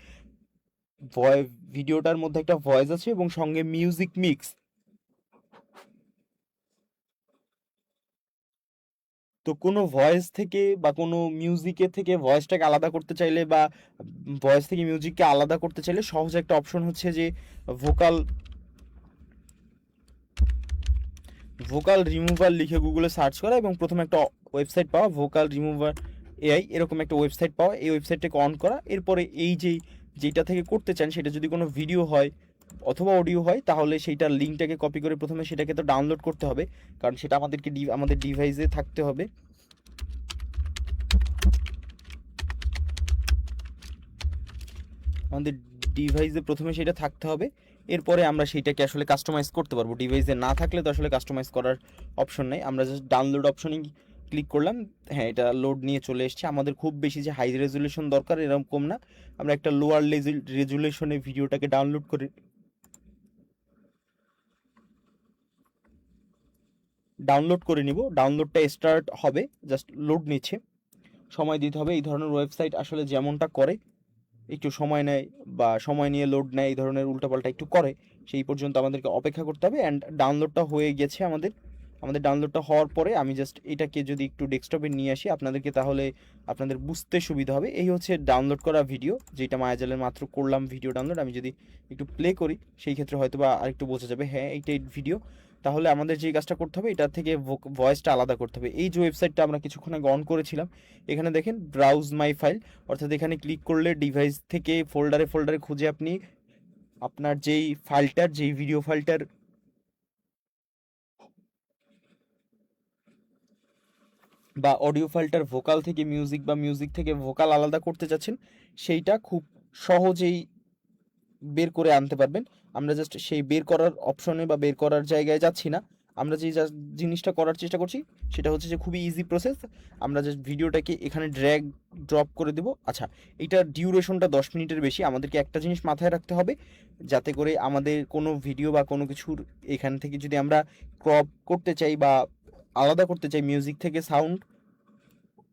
ভিডিওটার মধ্যে একটা ভয়েস আছে এবং সঙ্গে মিউজিক মিক্স। তো কোনো ভয়েস থেকে বা কোনো মিউজিকের থেকে ভয়েসটাকে আলাদা করতে চাইলে বা ভয়েস থেকে মিউজিককে আলাদা করতে চাইলে সহজ একটা অপশন হচ্ছে যে ভোকাল ভোকাল রিমুভার লিখে গুগলে সার্চ করা এবং প্রথমে একটা ওয়েবসাইট পাওয়া, ভোকাল রিমুভার এআই, এরকম একটা ওয়েবসাইট পাওয়া। এই ওয়েবসাইটটাকে অন করা, এরপরে এই যেটা থেকে করতে চান সেটা যদি কোনো ভিডিও হয় অথবা অডিও হয় তাহলে সেইটার লিঙ্কটাকে কপি করে প্রথমে সেটাকে তো ডাউনলোড করতে হবে, কারণ সেটা আমাদেরকে আমাদের ডিভাইসে থাকতে হবে। আমাদের ডিভাইসে প্রথমে সেটা থাকতে হবে, এরপরে আমরা সেইটাকে আসলে কাস্টমাইজ করতে পারবো। ডিভাইসে না থাকলে তো আসলে কাস্টমাইজ করার অপশন নেই। আমরা জাস্ট ডাউনলোড অপশনেই ক্লিক করলাম, হ্যাঁ এটা লোড নিয়ে চলে এসেছে। আমাদের খুব বেশি যে হাই রেজুলেশন দরকার এরকম না, আমরা একটা লোয়ার রেজুলেশনে ভিডিওটাকে ডাউনলোড করে নিব। ডাউনলোডটা স্টার্ট হবে, জাস্ট লোড নিচ্ছে, সময় দিতে হবে। এই ধরনের ওয়েবসাইট আসলে যেমনটা করে, একটু সময় নেয় বা সময় নিয়ে লোড নেয়, এই ধরনের উল্টাপাল্টা একটু করে, সেই পর্যন্ত আমাদেরকে অপেক্ষা করতে হবে। অ্যান্ড ডাউনলোডটা হয়ে গেছে আমাদের। ডাউনলোডটা হওয়ার পরে আমি জাস্ট এটাকে যদি একটু ডেস্কটপে নিয়ে আসি আপনাদেরকে, তাহলে আপনাদের বুঝতে সুবিধা হবে। এই হচ্ছে ডাউনলোড করা ভিডিও, যেটা মায়াজালের মাত্র করলাম ভিডিও ডাউনলোড। আমি যদি একটু প্লে করি সেই ক্ষেত্রে হয়তো বা আরেকটু বোঝা যাবে, হ্যাঁ এইটাই ভিডিও। তাহলে আমাদের যে কাজটা করতে হবে, এটা থেকে ভয়েসটা আলাদা করতে হবে। এই যে ওয়েবসাইটটা আমরা কিছুক্ষণ আগে অন করেছিলাম, এখানে দেখেন ব্রাউজ মাই ফাইল, অর্থাৎ এখানে ক্লিক করলে ডিভাইস থেকে ফোল্ডারে ফোল্ডারে খুঁজে আপনি আপনার যেই ভিডিও ফাইলটার বা অডিও ফাইলটার ভোকাল থেকে মিউজিক বা মিউজিক থেকে ভোকাল আলাদা করতে চাচ্ছেন, সেইটা খুব সহজেই বের করে আনতে পারবেন। আমরা জাস্ট সেই বের করার অপশনে বা বের করার জায়গায় যাচ্ছি না, আমরা যে জিনিসটা করার চেষ্টা করছি সেটা হচ্ছে যে খুবই ইজি প্রসেস। আমরা জাস্ট ভিডিওটাকে এখানে ড্র্যাগ ড্রপ করে দেবো। আচ্ছা, এটার ডিউরেশনটা 10 মিনিটের বেশি। আমাদেরকে একটা জিনিস মাথায় রাখতে হবে, যাতে করে আমাদের কোনো ভিডিও বা কোনো কিছুর এখান থেকে যদি আমরা ক্রপ করতে চাই বা আলাদা করতে চাই মিউজিক থেকে সাউন্ড,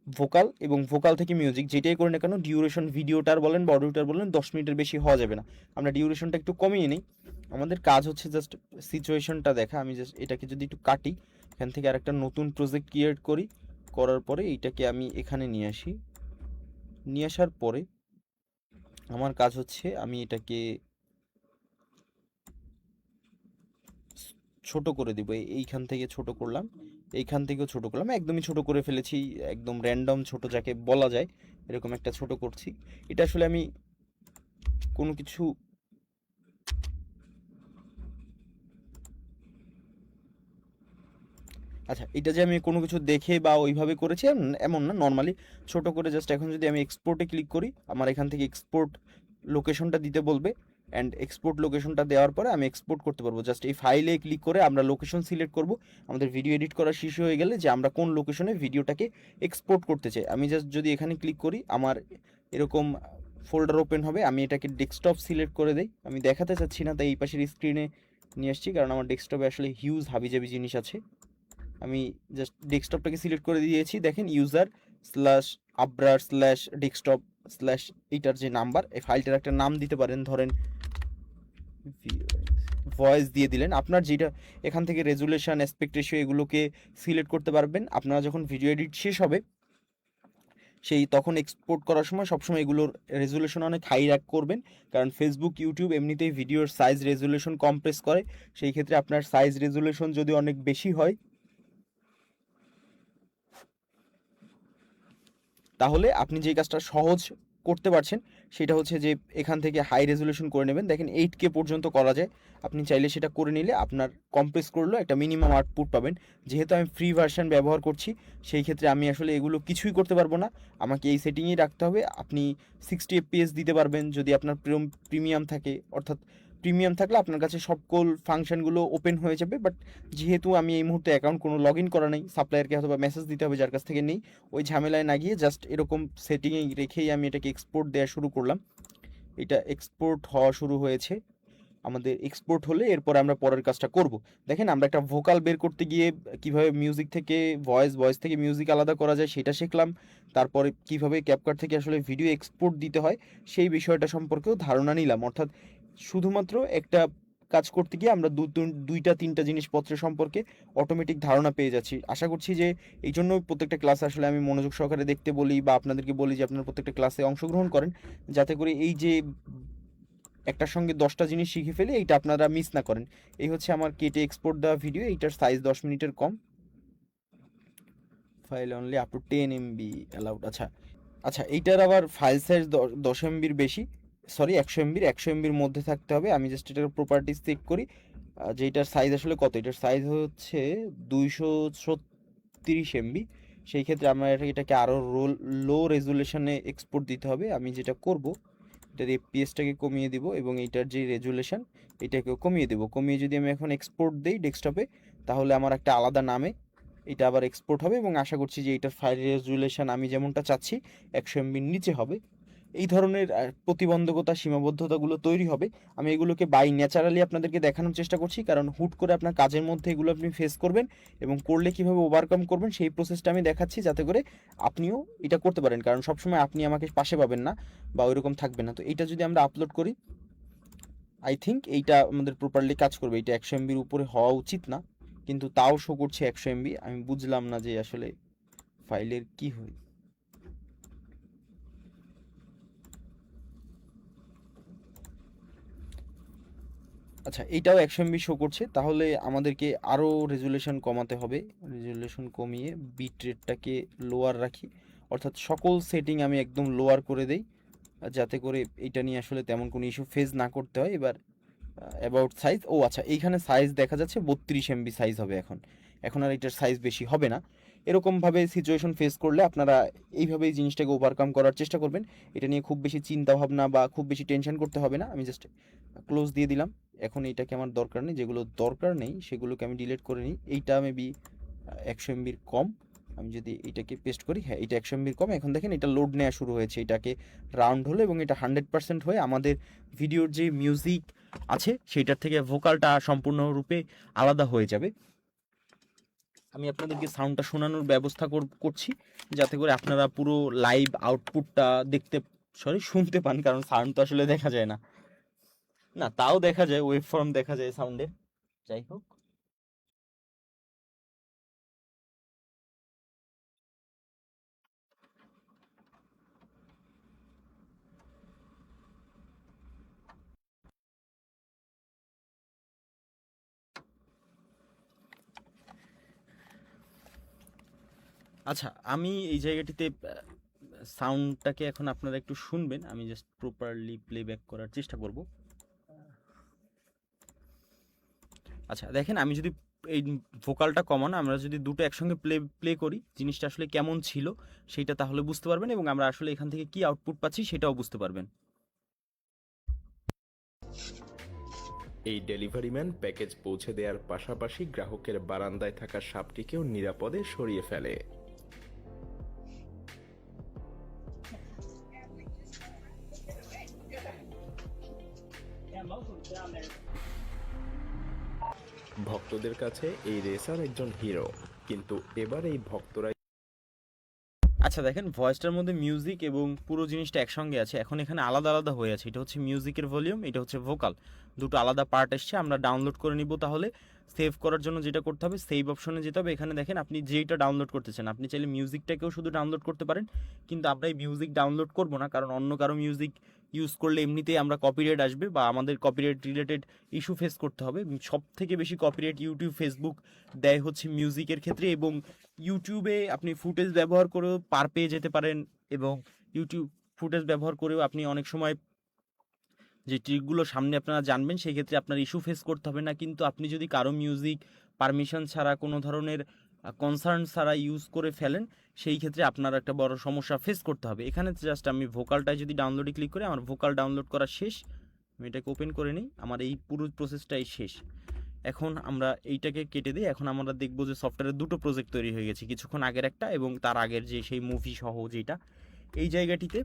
ভোকাল এবং ভোকাল থেকে মিউজিক, যেটাই করি না কেন ডিউরেশন ভিডিওটার বলেন বা অডিওটার বলেন 10 মিনিটের বেশি হওয়া যাবে না। আমরা ডিউরেশনটা একটু কমিয়ে নিই। আমাদের কাজ হচ্ছে জাস্ট সিচুয়েশনটা দেখা। আমি জাস্ট এটাকে যদি একটু কাটি, এখান থেকে আরেকটা নতুন প্রজেক্ট ক্রিয়েট করি, করার পরে এইটাকে আমি এখানে নিয়ে আসি। নিয়ে আসার পরে আমার কাজ হচ্ছে আমি এটাকে ছোট করে দিব, এইখান থেকে ছোট করলাম, এইখান থেকেও ছোট করলাম, একদমই ছোট করে ফেলেছি, একদম র্যান্ডম ছোট যাকে বলা যায় এরকম একটা ছোট করছি। এটা আসলে আমি কোনো কিছু, আচ্ছা এটা যে আমি কোনো কিছু দেখে বা ওইভাবে করেছি এমন না, নর্মালি ছোট করে জাস্ট এখন যদি আমি এক্সপোর্টে ক্লিক করি আমার এখান থেকে এক্সপোর্ট লোকেশনটা দিতে বলবে, অ্যান্ড এক্সপোর্ট লোকেশনটা দেওয়ার পরে আমি এক্সপোর্ট করতে পারবো। জাস্ট এই ফাইলে ক্লিক করে আমরা লোকেশন সিলেক্ট করব, আমাদের ভিডিও এডিট করা শেষ হয়ে গেলে যে আমরা কোন লোকেশনে ভিডিওটাকে এক্সপোর্ট করতে চাই। আমি জাস্ট যদি এখানে ক্লিক করি আমার এরকম ফোল্ডার ওপেন হবে, আমি এটাকে ডেস্কটপ সিলেক্ট করে দেই, আমি দেখাতে চাচ্ছি না তাই এই পাশের স্ক্রিনে নিয়ে আসছি কারণ আমার ডেস্কটপে আসলে হিউজ হাবিজাবি জিনিস আছে। আমি জাস্ট ডেস্কটপটাকে সিলেক্ট করে দিয়েছি, দেখেন user slash Abrar slash desktop slash এইটার যে নাম্বার, এই ফাইলটার একটা নাম দিতে পারেন, ধরেন ভয়েস দিয়ে দিলেন। আপনার যেটা এখান থেকে রেজুলেশন অ্যাসপেক্ট রেশিও এগুলোকে সিলেক্ট করতে পারবেন। আপনারা যখন ভিডিও এডিট শেষ হবে সেই তখন এক্সপোর্ট করার সময় সবসময় এগুলোর রেজুলেশন অনেক হাই রাখ করবেন, কারণ ফেসবুক ইউটিউব এমনিতেই ভিডিওর সাইজ রেজুলেশন কম্প্রেস করে। সেই ক্ষেত্রে আপনার সাইজ রেজুলেশন যদি অনেক বেশি হয় তাহলে আপনি যে কাজটা সহজ করতে পারছেন সেটা হচ্ছে যে এখান থেকে হাই রেজুলেশন করে নেবেন। দেখেন 8K পর্যন্ত করা যায়, আপনি চাইলে সেটা করে নিলে আপনার কম্প্রেস করলেও একটা মিনিমাম আউটপুট পাবেন। যেহেতু আমি ফ্রি ভার্সন ব্যবহার করছি সেই ক্ষেত্রে আমি আসলে এগুলো কিছুই করতে পারবো না, আমাকে এই সেটিংই রাখতে হবে। আপনি 60 FPS দিতে পারবেন যদি আপনার প্রিমিয়াম থাকে, অর্থাৎ প্রিমিয়াম থাকলে আপনার কাছে সকল ফাংশনগুলো ওপেন হয়ে যাবে। বাট যেহেতু আমি এই মুহূর্তে অ্যাকাউন্ট কোনো লগ ইন করা নেই, সাপ্লায়ারকে হয়তো বা মেসেজ দিতে হবে যার কাছ থেকে নেই, ওই ঝামেলায় না গিয়ে জাস্ট এরকম সেটিংয়ে রেখেই আমি এটাকে এক্সপোর্ট দেওয়া শুরু করলাম। এটা এক্সপোর্ট হওয়া শুরু হয়েছে, আমাদের এক্সপোর্ট হলে এরপর আমরা পরের কাজটা করব। দেখেন আমরা একটা ভোকাল বের করতে গিয়ে কিভাবে মিউজিক থেকে ভয়েস, ভয়েস থেকে মিউজিক আলাদা করা যায় সেটা শিখলাম। তারপরে কিভাবে ক্যাপকাট থেকে আসলে ভিডিও এক্সপোর্ট দিতে হয় সেই বিষয়টা সম্পর্কেও ধারণা নিলাম। অর্থাৎ শুধুমাত্র একটা কাজ করতে গিয়ে আমরা দুইটা তিনটা জিনিসপত্র সম্পর্কে অটোমেটিক ধারণা পেয়ে যাচ্ছি। আশা করছি যে এই জন্য প্রত্যেকটা ক্লাস আসলে আমি মনোযোগ সহকারে দেখতে বলি বা আপনাদেরকে বলি যে আপনারা প্রত্যেকটা ক্লাসে অংশগ্রহণ করেন, যাতে করে এই যে একটার সঙ্গে 10টা জিনিস শিখে ফেলে এইটা আপনারা মিস না করেন। এই হচ্ছে আমার কেটে এক্সপোর্ট দেওয়া ভিডিও, এইটার সাইজ 10 মিনিটের কম, file only up to 10 MB allowed. আচ্ছা আচ্ছা, এইটার আবার ফাইল সাইজ 10 MBর বেশি, সরি 100 MBর, 100 MBর মধ্যে থাকতে হবে। আমি জাস্ট এটার প্রপার্টিস চেক করি যে এটার সাইজ আসলে কত। এটার সাইজ হচ্ছে 236 MB। সেই ক্ষেত্রে আমরা এটাকে আরও লো রেজুলেশনে এক্সপোর্ট দিতে হবে। আমি যেটা করব এটার এফপিএসটাকে কমিয়ে দিব এবং এইটার যে রেজুলেশন এটাকেও কমিয়ে দেবো। কমিয়ে যদি আমি এখন এক্সপোর্ট দিই ডেস্কটপে তাহলে আমার একটা আলাদা নামে এটা আবার এক্সপোর্ট হবে এবং আশা করছি যে এইটার ফাইল রেজুলেশন আমি যেমনটা চাচ্ছি 100 MBর নিচে হবে। এই ধরনের প্রতিবন্ধকতা সীমাবদ্ধতাগুলো তৈরি হবে। আমি এগুলোকে বাই ন্যাচারালি আপনাদেরকে দেখানোর চেষ্টা করছি, কারণ হুট করে আপনার কাজের মধ্যে এগুলো আপনি ফেস করবেন এবং করলে কীভাবে ওভারকাম করবেন সেই প্রসেসটা আমি দেখাচ্ছি, যাতে করে আপনিও এটা করতে পারেন। কারণ সবসময় আপনি আমাকে পাশে পাবেন না বা ওইরকম থাকবে না। তো এইটা যদি আমরা আপলোড করি আই থিঙ্ক এইটা আমাদের প্রপারলি কাজ করবে। এটা 100 MBর উপরে হওয়া উচিত না, কিন্তু তাও শো করছে 100 MB। আমি বুঝলাম না যে আসলে ফাইলের কি হয়। আচ্ছা এইটাও 100 MB শো করছে, তাহলে আমাদেরকে আরও রেজুলেশন কমাতে হবে। রেজুলেশন কমিয়ে বিট রেটটাকে লোয়ার রাখি, অর্থাৎ সকল সেটিং আমি একদম লোয়ার করে দেই যাতে করে এটা নিয়ে আসলে তেমন কোনো ইস্যু ফেস না করতে হয়। এবার অ্যাবাউট সাইজ, ও আচ্ছা এইখানে সাইজ দেখা যাচ্ছে 32 MB সাইজ হবে এখন, এখন আর এটার সাইজ বেশি হবে না। এরকমভাবে সিচুয়েশন ফেস করলে আপনারা এইভাবেই জিনিসটাকে ওভারকাম করার চেষ্টা করবেন। এটা নিয়ে খুব বেশি চিন্তা ভাবনা বা খুব বেশি টেনশন করতে হবে না। আমি জাস্ট ক্লোজ দিয়ে দিলাম। এখন এইটাকে আমার দরকার নেই, যেগুলো দরকার নেই সেগুলোকে আমি ডিলিট করে নিই। এইটা মেবি 100 MBর কম। আমি যদি এটাকে পেস্ট করি, হ্যাঁ এটা 100 MBর কম। এখন দেখেন এটা লোড নেওয়া শুরু হয়েছে, এটাকে রাউন্ড হলো এবং এটা 100% হয়ে আমাদের ভিডিওর যে মিউজিক আছে সেইটার থেকে ভোকালটা সম্পূর্ণরূপে আলাদা হয়ে যাবে। আমি আপনাদেরকে সাউন্ডটা শোনানোর ব্যবস্থা করছি যাতে করে আপনারা পুরো লাইভ আউটপুটটা দেখতে, সরি শুনতে পান, কারণ সাউন্ড তো আসলে দেখা যায় না। না তাও দেখা যায়, ওয়েব ফর্ম দেখা যায় সাউন্ডে। যাই হোক, আচ্ছা, আমি এই জায়গাটিতে সাউন্ডটাকে এখন আপনারা একটু শুনবেন, আমি জাস্ট প্রপারলি প্লেব্যাক করার চেষ্টা করব। আচ্ছা দেখেন, আমি যদি এই ভোকালটা কমানো, আমরা যদি দুটো একসঙ্গে প্লে প্লে করি, জিনিসটা আসলে কেমন ছিল সেইটা তাহলে বুঝতে পারবেন, এবং আমরা আসলে এখান থেকে কি আউটপুট পাচ্ছি সেটাও বুঝতে পারবেন। এই ডেলিভারি ম্যান প্যাকেজ পৌঁছে দেওয়ার পাশাপাশি গ্রাহকের বারান্দায় থাকা সাপটিকেও নিরাপদে সরিয়ে ফেলে। ভক্তদের কাছে এই রেসার একজন হিরো, কিন্তু এবার এই ভক্তরাই আচ্ছা দেখেন, ভয়েসটার মধ্যে মিউজিক এবং পুরো জিনিসটা একসঙ্গে আছে, এখন এখানে আলাদা আলাদা হয়ে আছে। এটা হচ্ছে মিউজিকের ভলিউম, এটা হচ্ছে ভোকাল, দুটো আলাদা পার্ট এসছে। আমরা ডাউনলোড করে নিব, তাহলে সেভ করার জন্য যেটা করতে হবে, সেভ অপশনে যেতে হবে। এখানে দেখেন, আপনি যেইটা ডাউনলোড করতে চান, আপনি চাইলে মিউজিকটাকেও শুধু ডাউনলোড করতে পারেন, কিন্তু আমরা এই মিউজিক ডাউনলোড করব না, কারণ অন্য কারো মিউজিক ইউজ করলে এমনিতেই আমরা কপিরাইট আসবে বা আমাদের কপিরাইট রিলেটেড ইস্যু ফেস করতে হবে। সব থেকে বেশি কপিরাইট ইউটিউব, ফেসবুক দেয় হচ্ছে মিউজিকের ক্ষেত্রে, এবং ইউটিউবে আপনি ফুটেজ ব্যবহার করেও পার পেয়ে যেতে পারেন, এবং ইউটিউব ফুটেজ ব্যবহার করেও আপনি অনেক সময় যে ট্রিকগুলো সামনে আপনারা জানবেন, সেই ক্ষেত্রে আপনার ইস্যু ফেস করতে হবে না। কিন্তু আপনি যদি কারো মিউজিক পারমিশন ছাড়া, কোনো ধরনের কনসার্ন ছাড়া ইউজ করে ফেলেন, সেই ক্ষেত্রে আপনার একটা বড় সমস্যা ফেস করতে হবে। এখানে জাস্ট আমি ভোকালটায় যদি ডাউনলোডে ক্লিক করি, আমার ভোকাল ডাউনলোড করা শেষ। আমি এটাকে ওপেন করে নিই, আমার এই পুরো প্রসেসটাই শেষ। এখন আমরা এইটাকে কেটে দিই। এখন আমরা দেখবো যে সফটওয়্যারের দুটো প্রজেক্ট তৈরি হয়ে গেছে, কিছুক্ষণ আগের একটা এবং তার আগের যে সেই মুভি সহ যেটা। এই জায়গাটিতে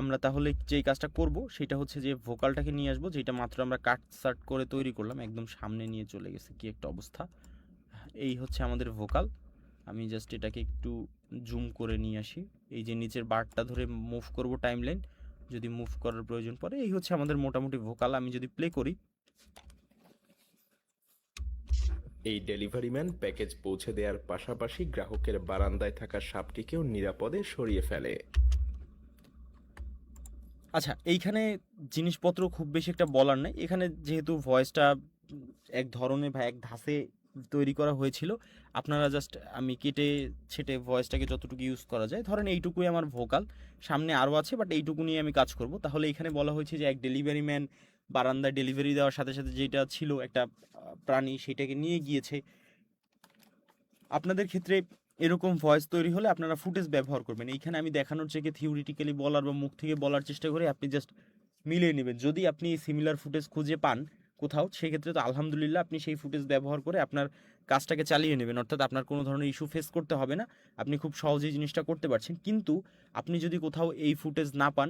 আমরা তাহলে যেই কাজটা করব সেটা হচ্ছে যে ভোকালটাকে নিয়ে আসবো, যেটা মাত্র আমরা কাট সার্ট করে তৈরি করলাম, একদম সামনে নিয়ে চলে গেছে, কি একটা অবস্থা। এই হচ্ছে আমাদের ভোকাল। আমি জাস্ট এটাকে একটু জুম করে নিয়ে আসি, এই যে নিচের বারটা ধরে মুভ করব টাইমলাইন, যদি মুভ করার প্রয়োজন পড়ে। এই হচ্ছে আমাদের মোটামুটি ভোকাল। আমি যদি প্লে করি, এই ডেলিভারি ম্যান প্যাকেজ পৌঁছে দেওয়ার পাশাপাশি গ্রাহকের বারান্দায় থাকা সাপটিকেও নিরাপদে সরিয়ে ফেলে। আচ্ছা এইখানে জিনিসপত্র খুব বেশি একটা বলার নেই। এখানে যেহেতু ভয়েসটা এক ধরনের বা এক ধাঁচে তৈরি করা হয়েছিল, আপনারা জাস্ট, আমি কেটে ছেটে ভয়েসটাকে যতটুকু ইউজ করা যায়, ধরেন এইটুকুই আমার ভোকাল, সামনে আরও আছে বাট এইটুকু নিয়ে আমি কাজ করব। তাহলে এখানে বলা হয়েছে যে এক ডেলিভারি ম্যান বারান্দায় ডেলিভারি দেওয়ার সাথে সাথে যেটা ছিল একটা প্রাণী, সেটাকে নিয়ে গিয়েছে। আপনাদের ক্ষেত্রে এরকম ভয়েস তৈরি হলে আপনারা ফুটেজ ব্যবহার করবেন। এইখানে আমি দেখানোর থেকে থিওরিটিক্যালি বলার বা মুখ থেকে বলার চেষ্টা করে আপনি জাস্ট মিলিয়ে নেবেন। যদি আপনি সিমিলার ফুটেজ খুঁজে পান কোথাও, সেক্ষেত্রে তো আলহামদুলিল্লাহ, আপনি সেই ফুটেজ ব্যবহার করে আপনার কাজটাকে চালিয়ে নেবেন, অর্থাৎ আপনার কোনো ধরনের ইস্যু ফেস করতে হবে না, আপনি খুব সহজেই জিনিসটা করতে পারছেন। কিন্তু আপনি যদি কোথাও এই ফুটেজ না পান,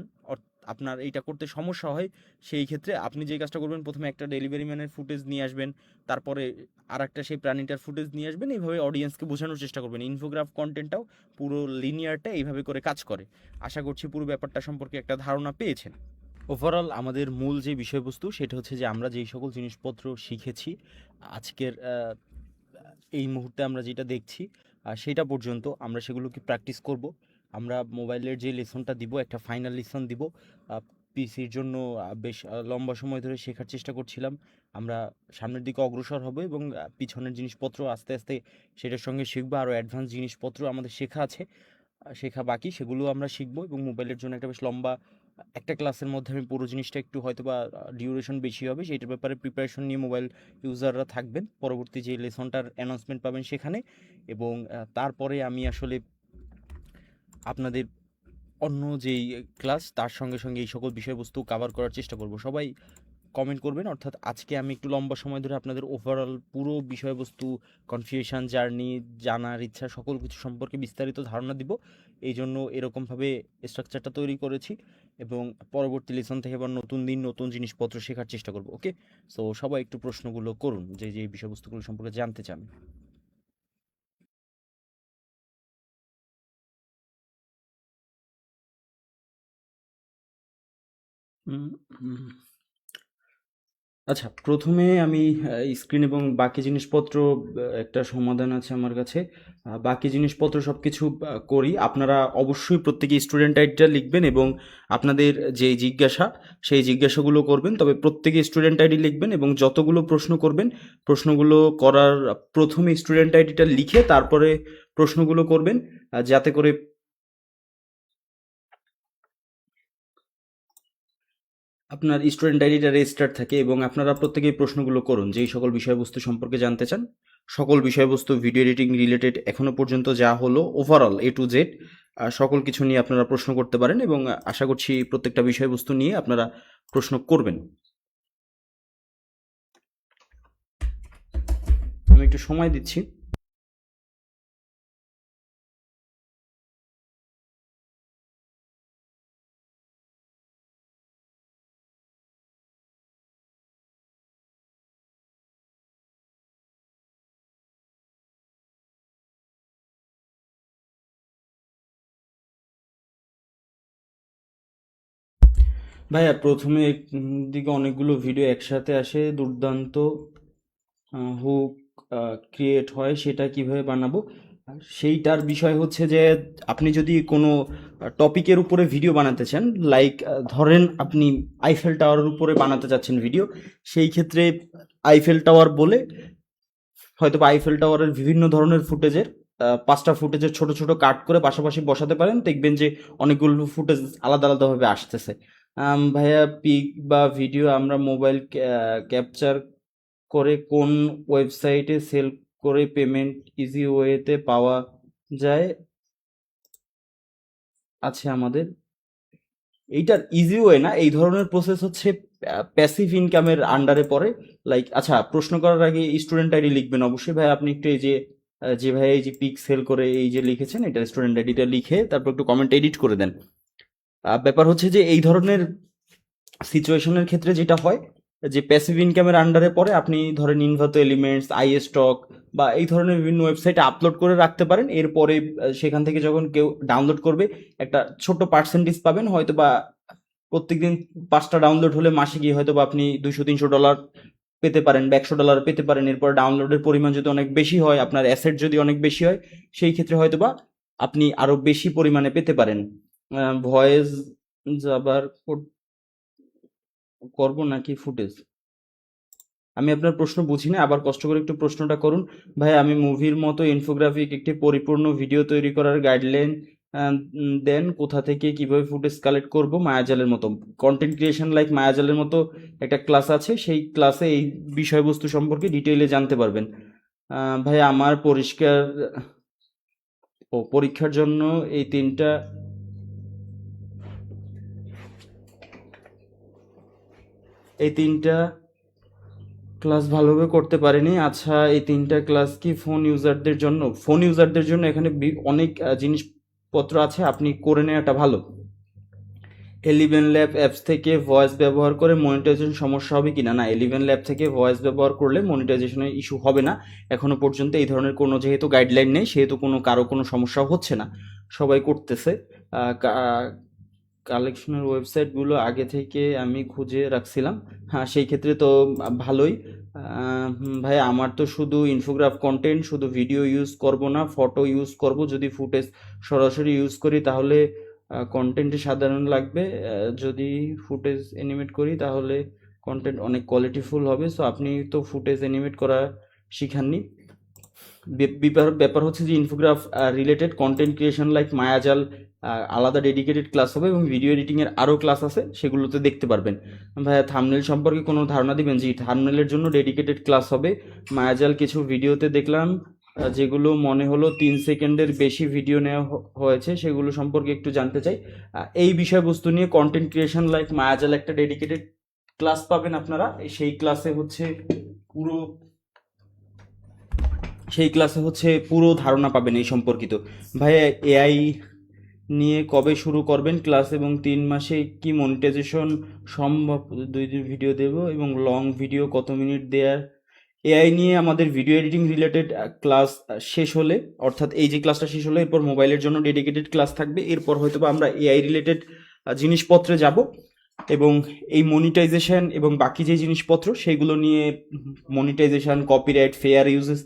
আপনার এইটা করতে সমস্যা হয়, সেই ক্ষেত্রে আপনি যে কাজটা করবেন, প্রথমে একটা ডেলিভারি ম্যানের ফুটেজ নিয়ে আসবেন, তারপরে আর একটা সেই প্রাণীটার ফুটেজ নিয়ে আসবেন, এইভাবে অডিয়েন্সকে বোঝানোর চেষ্টা করবেন। ইনফোগ্রাফ কন্টেন্টটাও পুরো লিনিয়ারটা এইভাবে করে কাজ করে। আশা করছি পুরো ব্যাপারটা সম্পর্কে একটা ধারণা পেয়েছেন। ওভারঅল আমাদের মূল যে বিষয়বস্তু সেটা হচ্ছে যে আমরা যেই সকল জিনিসপত্র শিখেছি আজকের এই মুহূর্তে আমরা যেটা দেখছি, সেটা পর্যন্ত আমরা সেগুলোকে প্র্যাকটিস করব। আমরা মোবাইলের যে লেসনটা দিব, একটা ফাইনাল লেসন দিব। পিসির জন্য বেশ লম্বা সময় ধরে শেখার চেষ্টা করছিলাম। আমরা সামনের দিকে অগ্রসর হব এবং পিছনের জিনিসপত্র আস্তে আস্তে সেটার সঙ্গে শিখবো। আরও অ্যাডভান্স জিনিসপত্র আমাদের শেখা আছে, শেখা বাকি, সেগুলো আমরা শিখবো। এবং মোবাইলের জন্য একটা বেশ লম্বা একটা ক্লাসের মধ্যে আমি পুরো জিনিসটা একটু হয়তো বা ডিউরেশন বেশি হবে, সেইটার ব্যাপারে প্রিপারেশন নিয়ে মোবাইল ইউজাররা থাকবেন পরবর্তী যে লেসনটার অ্যানাউন্সমেন্ট পাবেন সেখানে। এবং তারপরে আমি আসলে আপনাদের অন্য যেই ক্লাস তার সঙ্গে সঙ্গে এই সকল বিষয়বস্তু কাভার করার চেষ্টা করব। সবাই কমেন্ট করবেন, অর্থাৎ আজকে আমি একটু লম্বা সময় ধরে আপনাদের ওভারঅল পুরো বিষয়বস্তু, কনফিউশন, জার্নি, জানার ইচ্ছা, সকল কিছু সম্পর্কে বিস্তারিত ধারণা দিব। এই জন্য এরকমভাবে স্ট্রাকচারটা তৈরি করেছি, এবং পরবর্তী লেসন থেকে আবার নতুন দিন নতুন জিনিসপত্র শেখার চেষ্টা করব। ওকে, সো সবাই একটু প্রশ্নগুলো করুন যে যে বিষয়বস্তুগুলো সম্পর্কে জানতে চান। হুম, হুম। আচ্ছা, প্রথমে আমি স্ক্রিন এবং বাকি জিনিসপত্র একটা সমাধান আছে আমার কাছে। বাকি জিনিসপত্র সব কিছু করি। আপনারা অবশ্যই প্রত্যেকে স্টুডেন্ট আইডিটা লিখবেন এবং আপনাদের যে জিজ্ঞাসা সেই জিজ্ঞাসাগুলো করবেন। তবে প্রত্যেকে স্টুডেন্ট আইডি লিখবেন এবং যতগুলো প্রশ্ন করবেন প্রশ্নগুলো করার প্রথমে স্টুডেন্ট আইডিটা লিখে তারপরে প্রশ্নগুলো করবেন, যাতে করে আপনার স্টুডেন্ট আইডিটা রেজিস্টার্ড থাকে। এবং আপনারা প্রত্যেকেই প্রশ্নগুলো করুন যেই সকল বিষয়বস্তু সম্পর্কে জানতে চান। সকল বিষয়বস্তু ভিডিও এডিটিং রিলেটেড এখনো পর্যন্ত যা হলো ওভারঅল এ টু জেড সকল কিছু নিয়ে আপনারা প্রশ্ন করতে পারেন এবং আশা করছি প্রত্যেকটা বিষয়বস্তু নিয়ে আপনারা প্রশ্ন করবেন। আমি একটু সময় দিচ্ছি। ভাইয়া প্রথমে দিকে অনেকগুলো ভিডিও একসাথে আসে, দুর্দান্ত হুক ক্রিয়েট হয়, সেটা কিভাবে বানাবো আর সেইটার বিষয় হচ্ছে যে আপনি যদি কোনো টপিকের উপরে ভিডিও বানাতে চান, লাইক ধরেন আপনি আইফেল টাওয়ারের উপরে বানাতে চাচ্ছেন ভিডিও, সেই ক্ষেত্রে আইফেল টাওয়ার বলে হয়তো বা আইফেল টাওয়ারের বিভিন্ন ধরনের ফুটেজের 5টা ফুটেজের ছোট ছোট কাট করে পাশাপাশি বসাতে পারেন, দেখবেন যে অনেকগুলো ফুটেজ আলাদা আলাদাভাবে আসতেছে। ভাইয়া পিক বা ভিডিও আমরা মোবাইল ক্যাপচার করে কোন ওয়েবসাইটে সেল করে পেমেন্ট ইজি ওয়েতে পাওয়া যায় আছে আমাদের। এইটার ইজি ওয়ে না, এই ধরনের প্রসেস হচ্ছে প্যাসিভ ইনকামের আন্ডারে পড়ে। লাইক আচ্ছা, প্রশ্ন করার আগে স্টুডেন্ট আইডি লিখবেন অবশ্যই। ভাই আপনি একটু এই যে যে ভাই এই যে পিক সেল করে এই যে লিখেছেন এটা স্টুডেন্ট আইডিটা লিখে তারপর একটু কমেন্ট এডিট করে দেন। ব্যাপার হচ্ছে যে এই ধরনের সিচুয়েশনের ক্ষেত্রে যেটা হয় যে প্যাসিভ ইনকামের আন্ডারে পড়ে, আপনি ধরেন ইনভাতো এলিমেন্টস, আই স্টক বা এই ধরনের বিভিন্ন ওয়েবসাইটে আপলোড করে রাখতে পারেন। এরপরে সেখান থেকে যখন কেউ ডাউনলোড করবে একটা ছোট্ট পার্সেন্টেজ পাবেন, হয়তো বা প্রত্যেকদিন 5টা ডাউনলোড হলে মাসে গিয়ে হয়তো বা আপনি $200-300 পেতে পারেন বা $100 পেতে পারেন। এরপর ডাউনলোডের পরিমাণ যদি অনেক বেশি হয়, আপনার অ্যাসেট যদি অনেক বেশি হয়, সেই ক্ষেত্রে হয়তো বা আপনি আরো বেশি পরিমাণে পেতে পারেন। ভয়েস যাবার করব নাকি ফুটেজ? আমি আপনার প্রশ্ন বুঝি না, আবার কষ্ট করে একটু প্রশ্নটা করুন। ভাই আমি মুভির মতো ইনফোগ্রাফিক একটি পরিপূর্ণ ভিডিও তৈরি করার গাইডলাইন দেন, কোথা থেকে কিভাবে ফুটেজ কালেক্ট করব? মায়াজালের মতো কন্টেন্ট ক্রিয়েশন লাইক মায়াজালের মতো একটা ক্লাস আছে, সেই ক্লাসে এই বিষয়বস্তু সম্পর্কে ডিটেইলে জানতে পারবেন। ভাই আমার পরীক্ষার জন্য এই তিনটা ক্লাস ভালোভাবে করতে পারিনি। আচ্ছা, এই 3টা ক্লাস কি ফোন ইউজারদের জন্য? ফোন ইউজারদের জন্য এখানে অনেক জিনিসপত্র আছে, আপনি করে নেওয়াটা ভালো। 11 ল্যাব অ্যাপস থেকে ভয়েস ব্যবহার করে মনিটাইজেশন সমস্যা হবে কিনা? না, 11 ল্যাব থেকে ভয়েস ব্যবহার করলে মনিটাইজেশনের ইস্যু হবে না। এখনো পর্যন্ত এই ধরনের কোনো যেহেতু গাইডলাইন নেই, সেহেতু কারো কোনো সমস্যা হচ্ছে না, সবাই করতেছে। কালেকশনের ওয়েবসাইটগুলো আগে থেকে আমি খুঁজে রাখছিলাম। হ্যাঁ, সেই ক্ষেত্রে তো ভালোই। ভাই আমার তো শুধু ইনফোগ্রাফ কন্টেন্ট, শুধু ভিডিও ইউজ করব না, ফটো ইউজ করব। যদি ফুটেজ সরাসরি ইউজ করি তাহলে কন্টেন্টে সাধারণ লাগবে, যদি ফুটেজ অ্যানিমেট করি তাহলে কন্টেন্ট অনেক কোয়ালিটিফুল হবে। সো আপনি তো ফুটেজ অ্যানিমেট করা শিখাননি। ব্যাপার হচ্ছে যে infograph related content creation like মায়াজাল আলাদা ডেডিকেটেড ক্লাস হবে এবং ভিডিও এডিটিংয়ের আরও ক্লাস আছে, সেগুলোতে দেখতে পারবেন। ভাইয়া থাম্বনেল সম্পর্কে কোনো ধারণা দিবেন? জি, থাম্বনেলের জন্য ডেডিকেটেড ক্লাস হবে। মায়াজাল কিছু ভিডিওতে দেখলাম যেগুলো মনে হলো 3 সেকেন্ডের বেশি ভিডিও নেওয়া হয়েছে, সেগুলো সম্পর্কে একটু জানতে চাই। এই বিষয়বস্তু নিয়ে কন্টেন্ট ক্রিয়েশন লাইক মায়াজাল একটা ডেডিকেটেড ক্লাস পাবেন আপনারা। সেই ক্লাসে হচ্ছে পুরো পুরো ধারণা পাবেন এই সম্পর্কিত। ভাইয়া এআই নিয়ে কবে শুরু করবেন ক্লাস এবং 3 মাসে কি মনিটাইজেশন সম্ভব? 2 ভিডিও দেব এবং লং ভিডিও কত মিনিট দেয়ার? এআই নিয়ে আমাদের ভিডিও এডিটিং রিলেটেড ক্লাস শেষ হলে, অর্থাৎ এই যে ক্লাসটা শেষ হলে এরপর মোবাইলের জন্য ডেডিকেটেড ক্লাস থাকবে। এরপর হয়তো বা আমরা এআই রিলেটেড জিনিসপত্রে যাব। এবং এই মনিটাইজেশন এবং বাকি যে জিনিসপত্র সেগুলো নিয়ে monetization, copyright, fair uses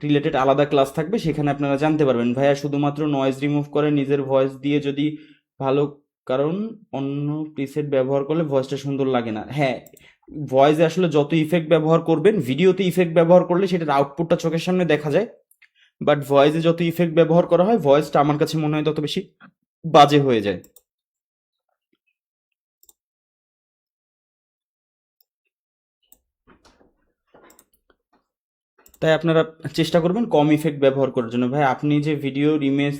related আলাদা ক্লাস থাকবে, সেখানে আপনারা জানতে পারবেন। ভাইয়া শুধুমাত্র নয়েজ রিমুভ করে নিজের ভয়েস দিয়ে যদি ভালো, কারণ অন্য প্রিসেট ব্যবহার করলে ভয়েসটা সুন্দর লাগে না। হ্যাঁ, ভয়েসে আসলে যত ইফেক্ট ব্যবহার করবেন, ভিডিওতে ইফেক্ট ব্যবহার করলে সেটার আউটপুটটা চোখের সামনে দেখা যায়, বাট ভয়েসে যত ইফেক্ট ব্যবহার করা হয় ভয়েসটা আমার কাছে মনে হয় তত বেশি বাজে হয়ে যায়। তাই আপনারা চেষ্টা করবেন কম ইফেক্ট ব্যবহার করার জন্য। ভাই আপনি যে ভিডিওর ইমেজ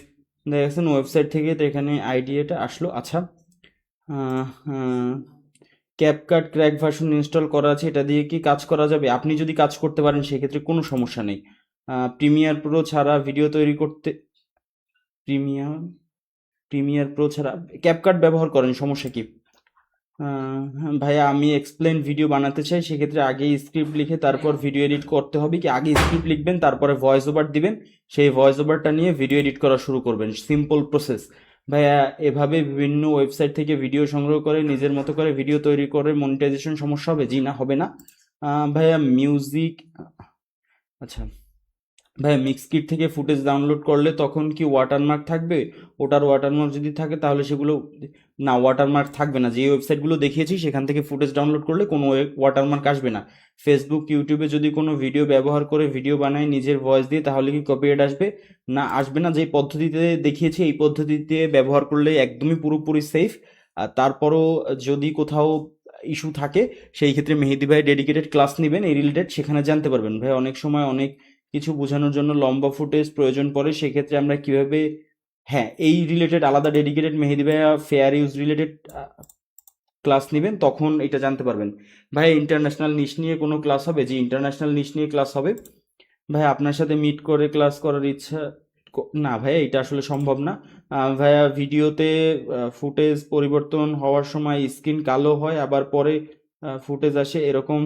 দেখেছেন ওয়েবসাইট থেকে, তো এখানে আইডিয়াটা আসলো। আচ্ছা, ক্যাপকাট ক্র্যাক ভার্সন ইনস্টল করা আছে, এটা দিয়ে কি কাজ করা যাবে? আপনি যদি কাজ করতে পারেন সেক্ষেত্রে কোনো সমস্যা নেই। প্রিমিয়ার প্রো ছাড়া ভিডিও তৈরি করতে, প্রিমিয়ার প্রিমিয়ার প্রো ছাড়া ক্যাপকাট ব্যবহার করেন, সমস্যা কি? ভাইয়া আমি এক্সপ্লেন ভিডিও বানাতে চাই, সেক্ষেত্রে আগে স্ক্রিপ্ট লিখে তারপর ভিডিও এডিট করতে হবে কি? আগে স্ক্রিপ্ট লিখবেন, তারপরে ভয়েস ওভার দিবেন, সেই ভয়েস ওভারটা নিয়ে ভিডিও এডিট করা শুরু করবেন, সিম্পল প্রসেস। ভাইয়া এভাবে বিভিন্ন ওয়েবসাইট থেকে ভিডিও সংগ্রহ করে নিজের মতো করে ভিডিও তৈরি করে মনিটাইজেশন সমস্যা হবে? জি না, হবে না। ভাইয়া মিউজিক, আচ্ছা ভাইয়া মিক্সকিট থেকে ফুটেজ ডাউনলোড করলে তখন কি ওয়াটারমার্ক থাকবে? ওটার ওয়াটারমার্ক যদি থাকে তাহলে সেগুলো, না ওয়াটারমার্ক থাকবে না। যে ওয়েবসাইটগুলো দেখিয়েছি সেখান থেকে ফুটেজ ডাউনলোড করলে কোনো ওয়াটারমার্ক আসবে না। ফেসবুক, ইউটিউবে যদি কোনো ভিডিও ব্যবহার করে ভিডিও বানায় নিজের ভয়েস দিয়ে, তাহলে কি কপিরাইট আসবে? না, আসবে না। যে পদ্ধতিতে দেখিয়েছি এই পদ্ধতিতে ব্যবহার করলে একদমই পুরোপুরি সেফ। আর তারপরও যদি কোথাও ইস্যু থাকে, সেই ক্ষেত্রে মেহেদি ভাই ডেডিকেটেড ক্লাস নেবেন এই রিলেটেড, সেখানে জানতে পারবেন। ভাই অনেক সময় অনেক কিছু বোঝানোর জন্য লম্বা ফুটেজ প্রয়োজন পড়ে, সেক্ষেত্রে আমরা কিভাবে, হ্যাঁ এই রিলেটেড আলাদা ডেডিকেটেড মেহেদি ভাইয়া ফেয়ার ইউজ রিলেটেড ক্লাস নেবেন, তখন এটা জানতে পারবেন। ভাই ইন্টারন্যাশনাল নিশ নিয়ে কোনো ক্লাস হবে? যে ইন্টারন্যাশনাল নিশ নিয়ে ক্লাস হবে। ভাই আপনার সাথে মিট করে ক্লাস করার ইচ্ছা, না ভাইয়া এটা আসলে সম্ভব না। ভাইয়া ভিডিওতে ফুটেজ পরিবর্তন হওয়ার সময় স্ক্রিন কালো হয়, আবার পরে ফুটেজ আসে, এরকম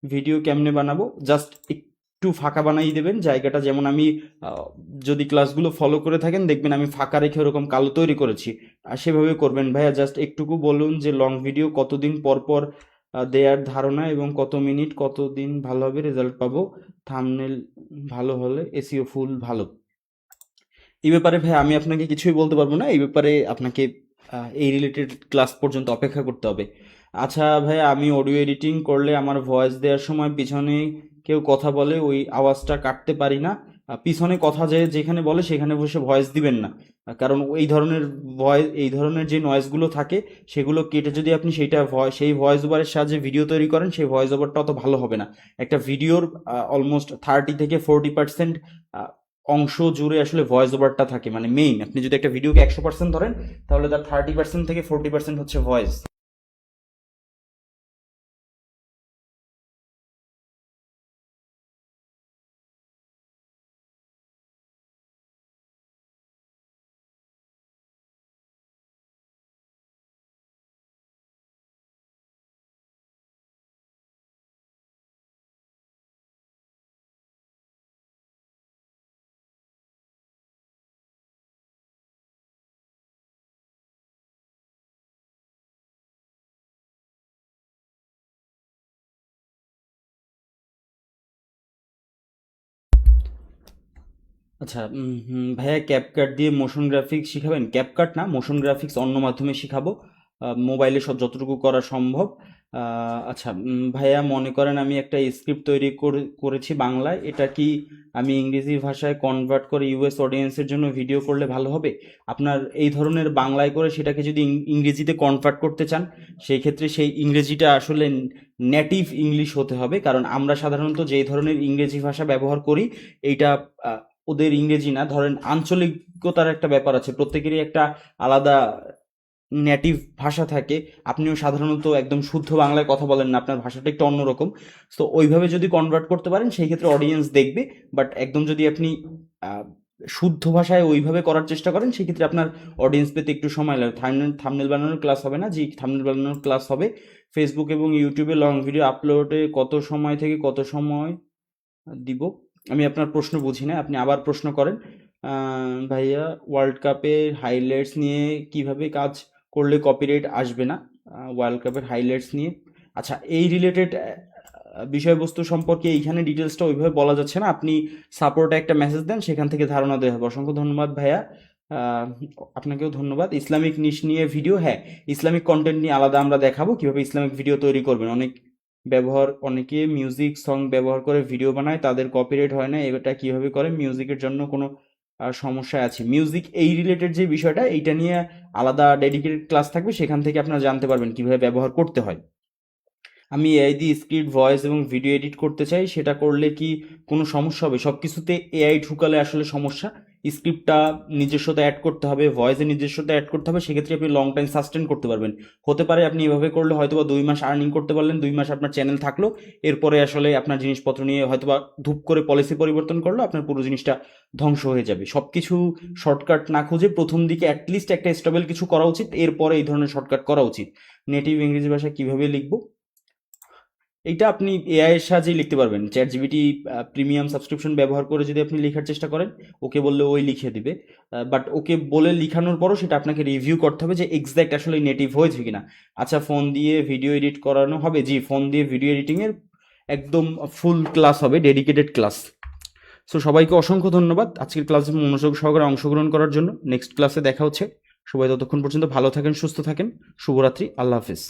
ভিডিও কেমনে বানাবো? জাস্ট একটু ফাঁকা বানাই দেবেন জায়গাটা, যেমন আমি যদি ক্লাসগুলো ফলো করে থাকেন দেখবেন আমি ফাঁকা রেখে ওরকম কালো তৈরি করেছি, আর সেভাবে করবেন। ভাইয়া জাস্ট একটুকু বলুন যে লং ভিডিও কতদিন পর পর দেয়ার ধারণা, এবং কত মিনিট কতদিন ভালো হবে রেজাল্ট পাবো, থাম্বনেল ভালো হলে এসইও ফুল ভালো। এই ব্যাপারে ভাই আমি আপনাকে কিছুই বলতে পারবো না, এই ব্যাপারে আপনাকে এই রিলেটেড ক্লাস পর্যন্ত অপেক্ষা করতে হবে। আচ্ছা ভাই, আমি অডিও এডিটিং করলে আমার ভয়েস দেওয়ার সময় পিছনে কেউ কথা বলে ওই আওয়াজটা কাটতে পারি না। পিছনে কথা যে যেখানে বলে সেখানে বসে ভয়েস দিবেন না। কারণ এই ধরনের ভয়েস, এই ধরনের যে নয়েজগুলো থাকে সেগুলো কেটে যদি আপনি সেই ভয়েস ওভারের সাহায্যে ভিডিও তৈরি করেন, সেই ভয়েস ওভারটা অত ভালো হবে না। একটা ভিডিওর অলমোস্ট 30 থেকে 40% অংশ জুড়ে আসলে ভয়েস ওভারটা থাকে, মানে মেইন। আপনি যদি একটা ভিডিওকে 100% ধরেন, তাহলে তার 30% থেকে 40% হচ্ছে ভয়েস। আচ্ছা, ভাইয়া ক্যাপকাট দিয়ে মোশন গ্রাফিক্স শিখাবেন? ক্যাপকাট না, মোশন গ্রাফিক্স অন্য মাধ্যমে শিখাবো, মোবাইলে সব যতটুকু করা সম্ভব। আচ্ছা, ভাইয়া মনে করেন আমি একটা স্ক্রিপ্ট তৈরি করেছি বাংলায়, এটা কি আমি ইংরেজি ভাষায় কনভার্ট করে ইউএস অডিয়েন্সের জন্য ভিডিও করলে ভালো হবে? আপনার এই ধরনের বাংলায় করে সেটাকে যদি ইংরেজিতে কনভার্ট করতে চান, সেই ক্ষেত্রে সেই ইংরেজিটা আসলে নেটিভ ইংলিশ হতে হবে, কারণ আমরা সাধারণত যেই ধরনের ইংরেজি ভাষা ব্যবহার করি এইটা ওদের ইংরেজি না। ধরেন আঞ্চলিকতার একটা ব্যাপার আছে, প্রত্যেকেরই একটা আলাদা নেটিভ ভাষা থাকে। আপনিও সাধারণত একদম শুদ্ধ বাংলায় কথা বলেন না, আপনার ভাষাটা একটু অন্যরকম। তো ওইভাবে যদি কনভার্ট করতে পারেন সেই ক্ষেত্রে অডিয়েন্স দেখবে। বাট একদম যদি আপনি আহ, শুদ্ধ ভাষায় ওইভাবে করার চেষ্টা করেন, সেক্ষেত্রে আপনার অডিয়েন্স পেতে একটু সময় লাগবে। থাম্বনেল বানানোর ক্লাস হবে না, যে থাম্বনেল বানানোর ক্লাস হবে। ফেসবুক এবং ইউটিউবে লং ভিডিও আপলোডে কত সময় থেকে কত সময় দিব? আমি আপনার প্রশ্ন বুঝি না, আপনি আবার প্রশ্ন করেন। ভাইয়া ওয়ার্ল্ড কাপের হাইলাইটস নিয়ে কিভাবে কাজ করলে কপিরাইট আসবে না? ওয়ার্ল্ড কাপের হাইলাইটস নিয়ে। আচ্ছা, এই রিলেটেড বিষয়বস্তু সম্পর্কে এইখানে ডিটেলসটা ওইভাবে বলা যাচ্ছে না, আপনি সাপোর্টে একটা মেসেজ দেন, সেখান থেকে ধারণা দেওয়া হবে। অসংখ্য ধন্যবাদ ভাইয়া, আহ, আপনাকেও ধন্যবাদ। ইসলামিক নিশ নিয়ে ভিডিও, হ্যাঁ ইসলামিক কন্টেন্ট নিয়ে আলাদা আমরা দেখাবো কিভাবে ইসলামিক ভিডিও তৈরি করবেন। অনেকে মিউজিক সং ব্যবহার করে ভিডিও বানায়, তাদের কপিরাইট হয় না, এটা কিভাবে করে, মিউজিকের জন্য কোনো সমস্যা আছে, মিউজিক এই রিলেটেড যে বিষয়টা এইটা নিয়ে আলাদা ডেডিকেটেড ক্লাস থাকবে, সেখান থেকে আপনারা জানতে পারবেন কিভাবে ব্যবহার করতে হয়। আমি এআই দিয়ে স্ক্রিপ্ট, ভয়েস এবং ভিডিও এডিট করতে চাই, সেটা করলে কি কোনো সমস্যা হবে? সব কিছুতে এআই ঢুকালে আসলে সমস্যা। স্ক্রিপ্টটা নিজস্বতা অ্যাড করতে হবে, ভয়েসে নিজস্বতা অ্যাড করতে হবে, সেক্ষেত্রে আপনি লং টাইম সাস্টেন করতে পারবেন। হতে পারে আপনি এভাবে করলে হয়তোবা 2 মাস আর্নিং করতে পারলেন, 2 মাস আপনার চ্যানেল থাকলো, এরপরে আসলে আপনার জিনিসপত্র নিয়ে হয়তোবা ধূপ করে পলিসি পরিবর্তন করলো, আপনার পুরো জিনিসটা ধ্বংস হয়ে যাবে। সব কিছু শর্টকাট না খুঁজে প্রথম দিকে অ্যাটলিস্ট একটা স্টেবল কিছু করা উচিত, এরপরে এই ধরনের শর্টকাট করা উচিত। নেটিভ ইংরেজি ভাষা কিভাবে লিখবো, এইটা আপনি এআই এর সাহায্যেই লিখতে পারবেন। চ্যাট জিপিটি প্রিমিয়াম সাবস্ক্রিপশন ব্যবহার করে যদি আপনি লেখার চেষ্টা করেন, ওকে বললে ওই লিখে দিবে। বাট ওকে বলে লিখানোর পরও সেটা আপনাকে রিভিউ করতে হবে যে এক্স্যাক্ট আসলে নেটিভ হয়েছে কিনা। আচ্ছা, ফোন দিয়ে ভিডিও এডিট করানো হবে? জি, ফোন দিয়ে ভিডিও এডিটিংয়ের একদম ফুল ক্লাস হবে, ডেডিকেটেড ক্লাস। সো সবাইকে অসংখ্য ধন্যবাদ আজকের ক্লাসে মনোযোগ সহকারে অংশগ্রহণ করার জন্য। নেক্সট ক্লাসে দেখা হচ্ছে। সবাই ততক্ষণ পর্যন্ত ভালো থাকেন, সুস্থ থাকেন। শুভরাত্রি, আল্লাহ হাফিজ।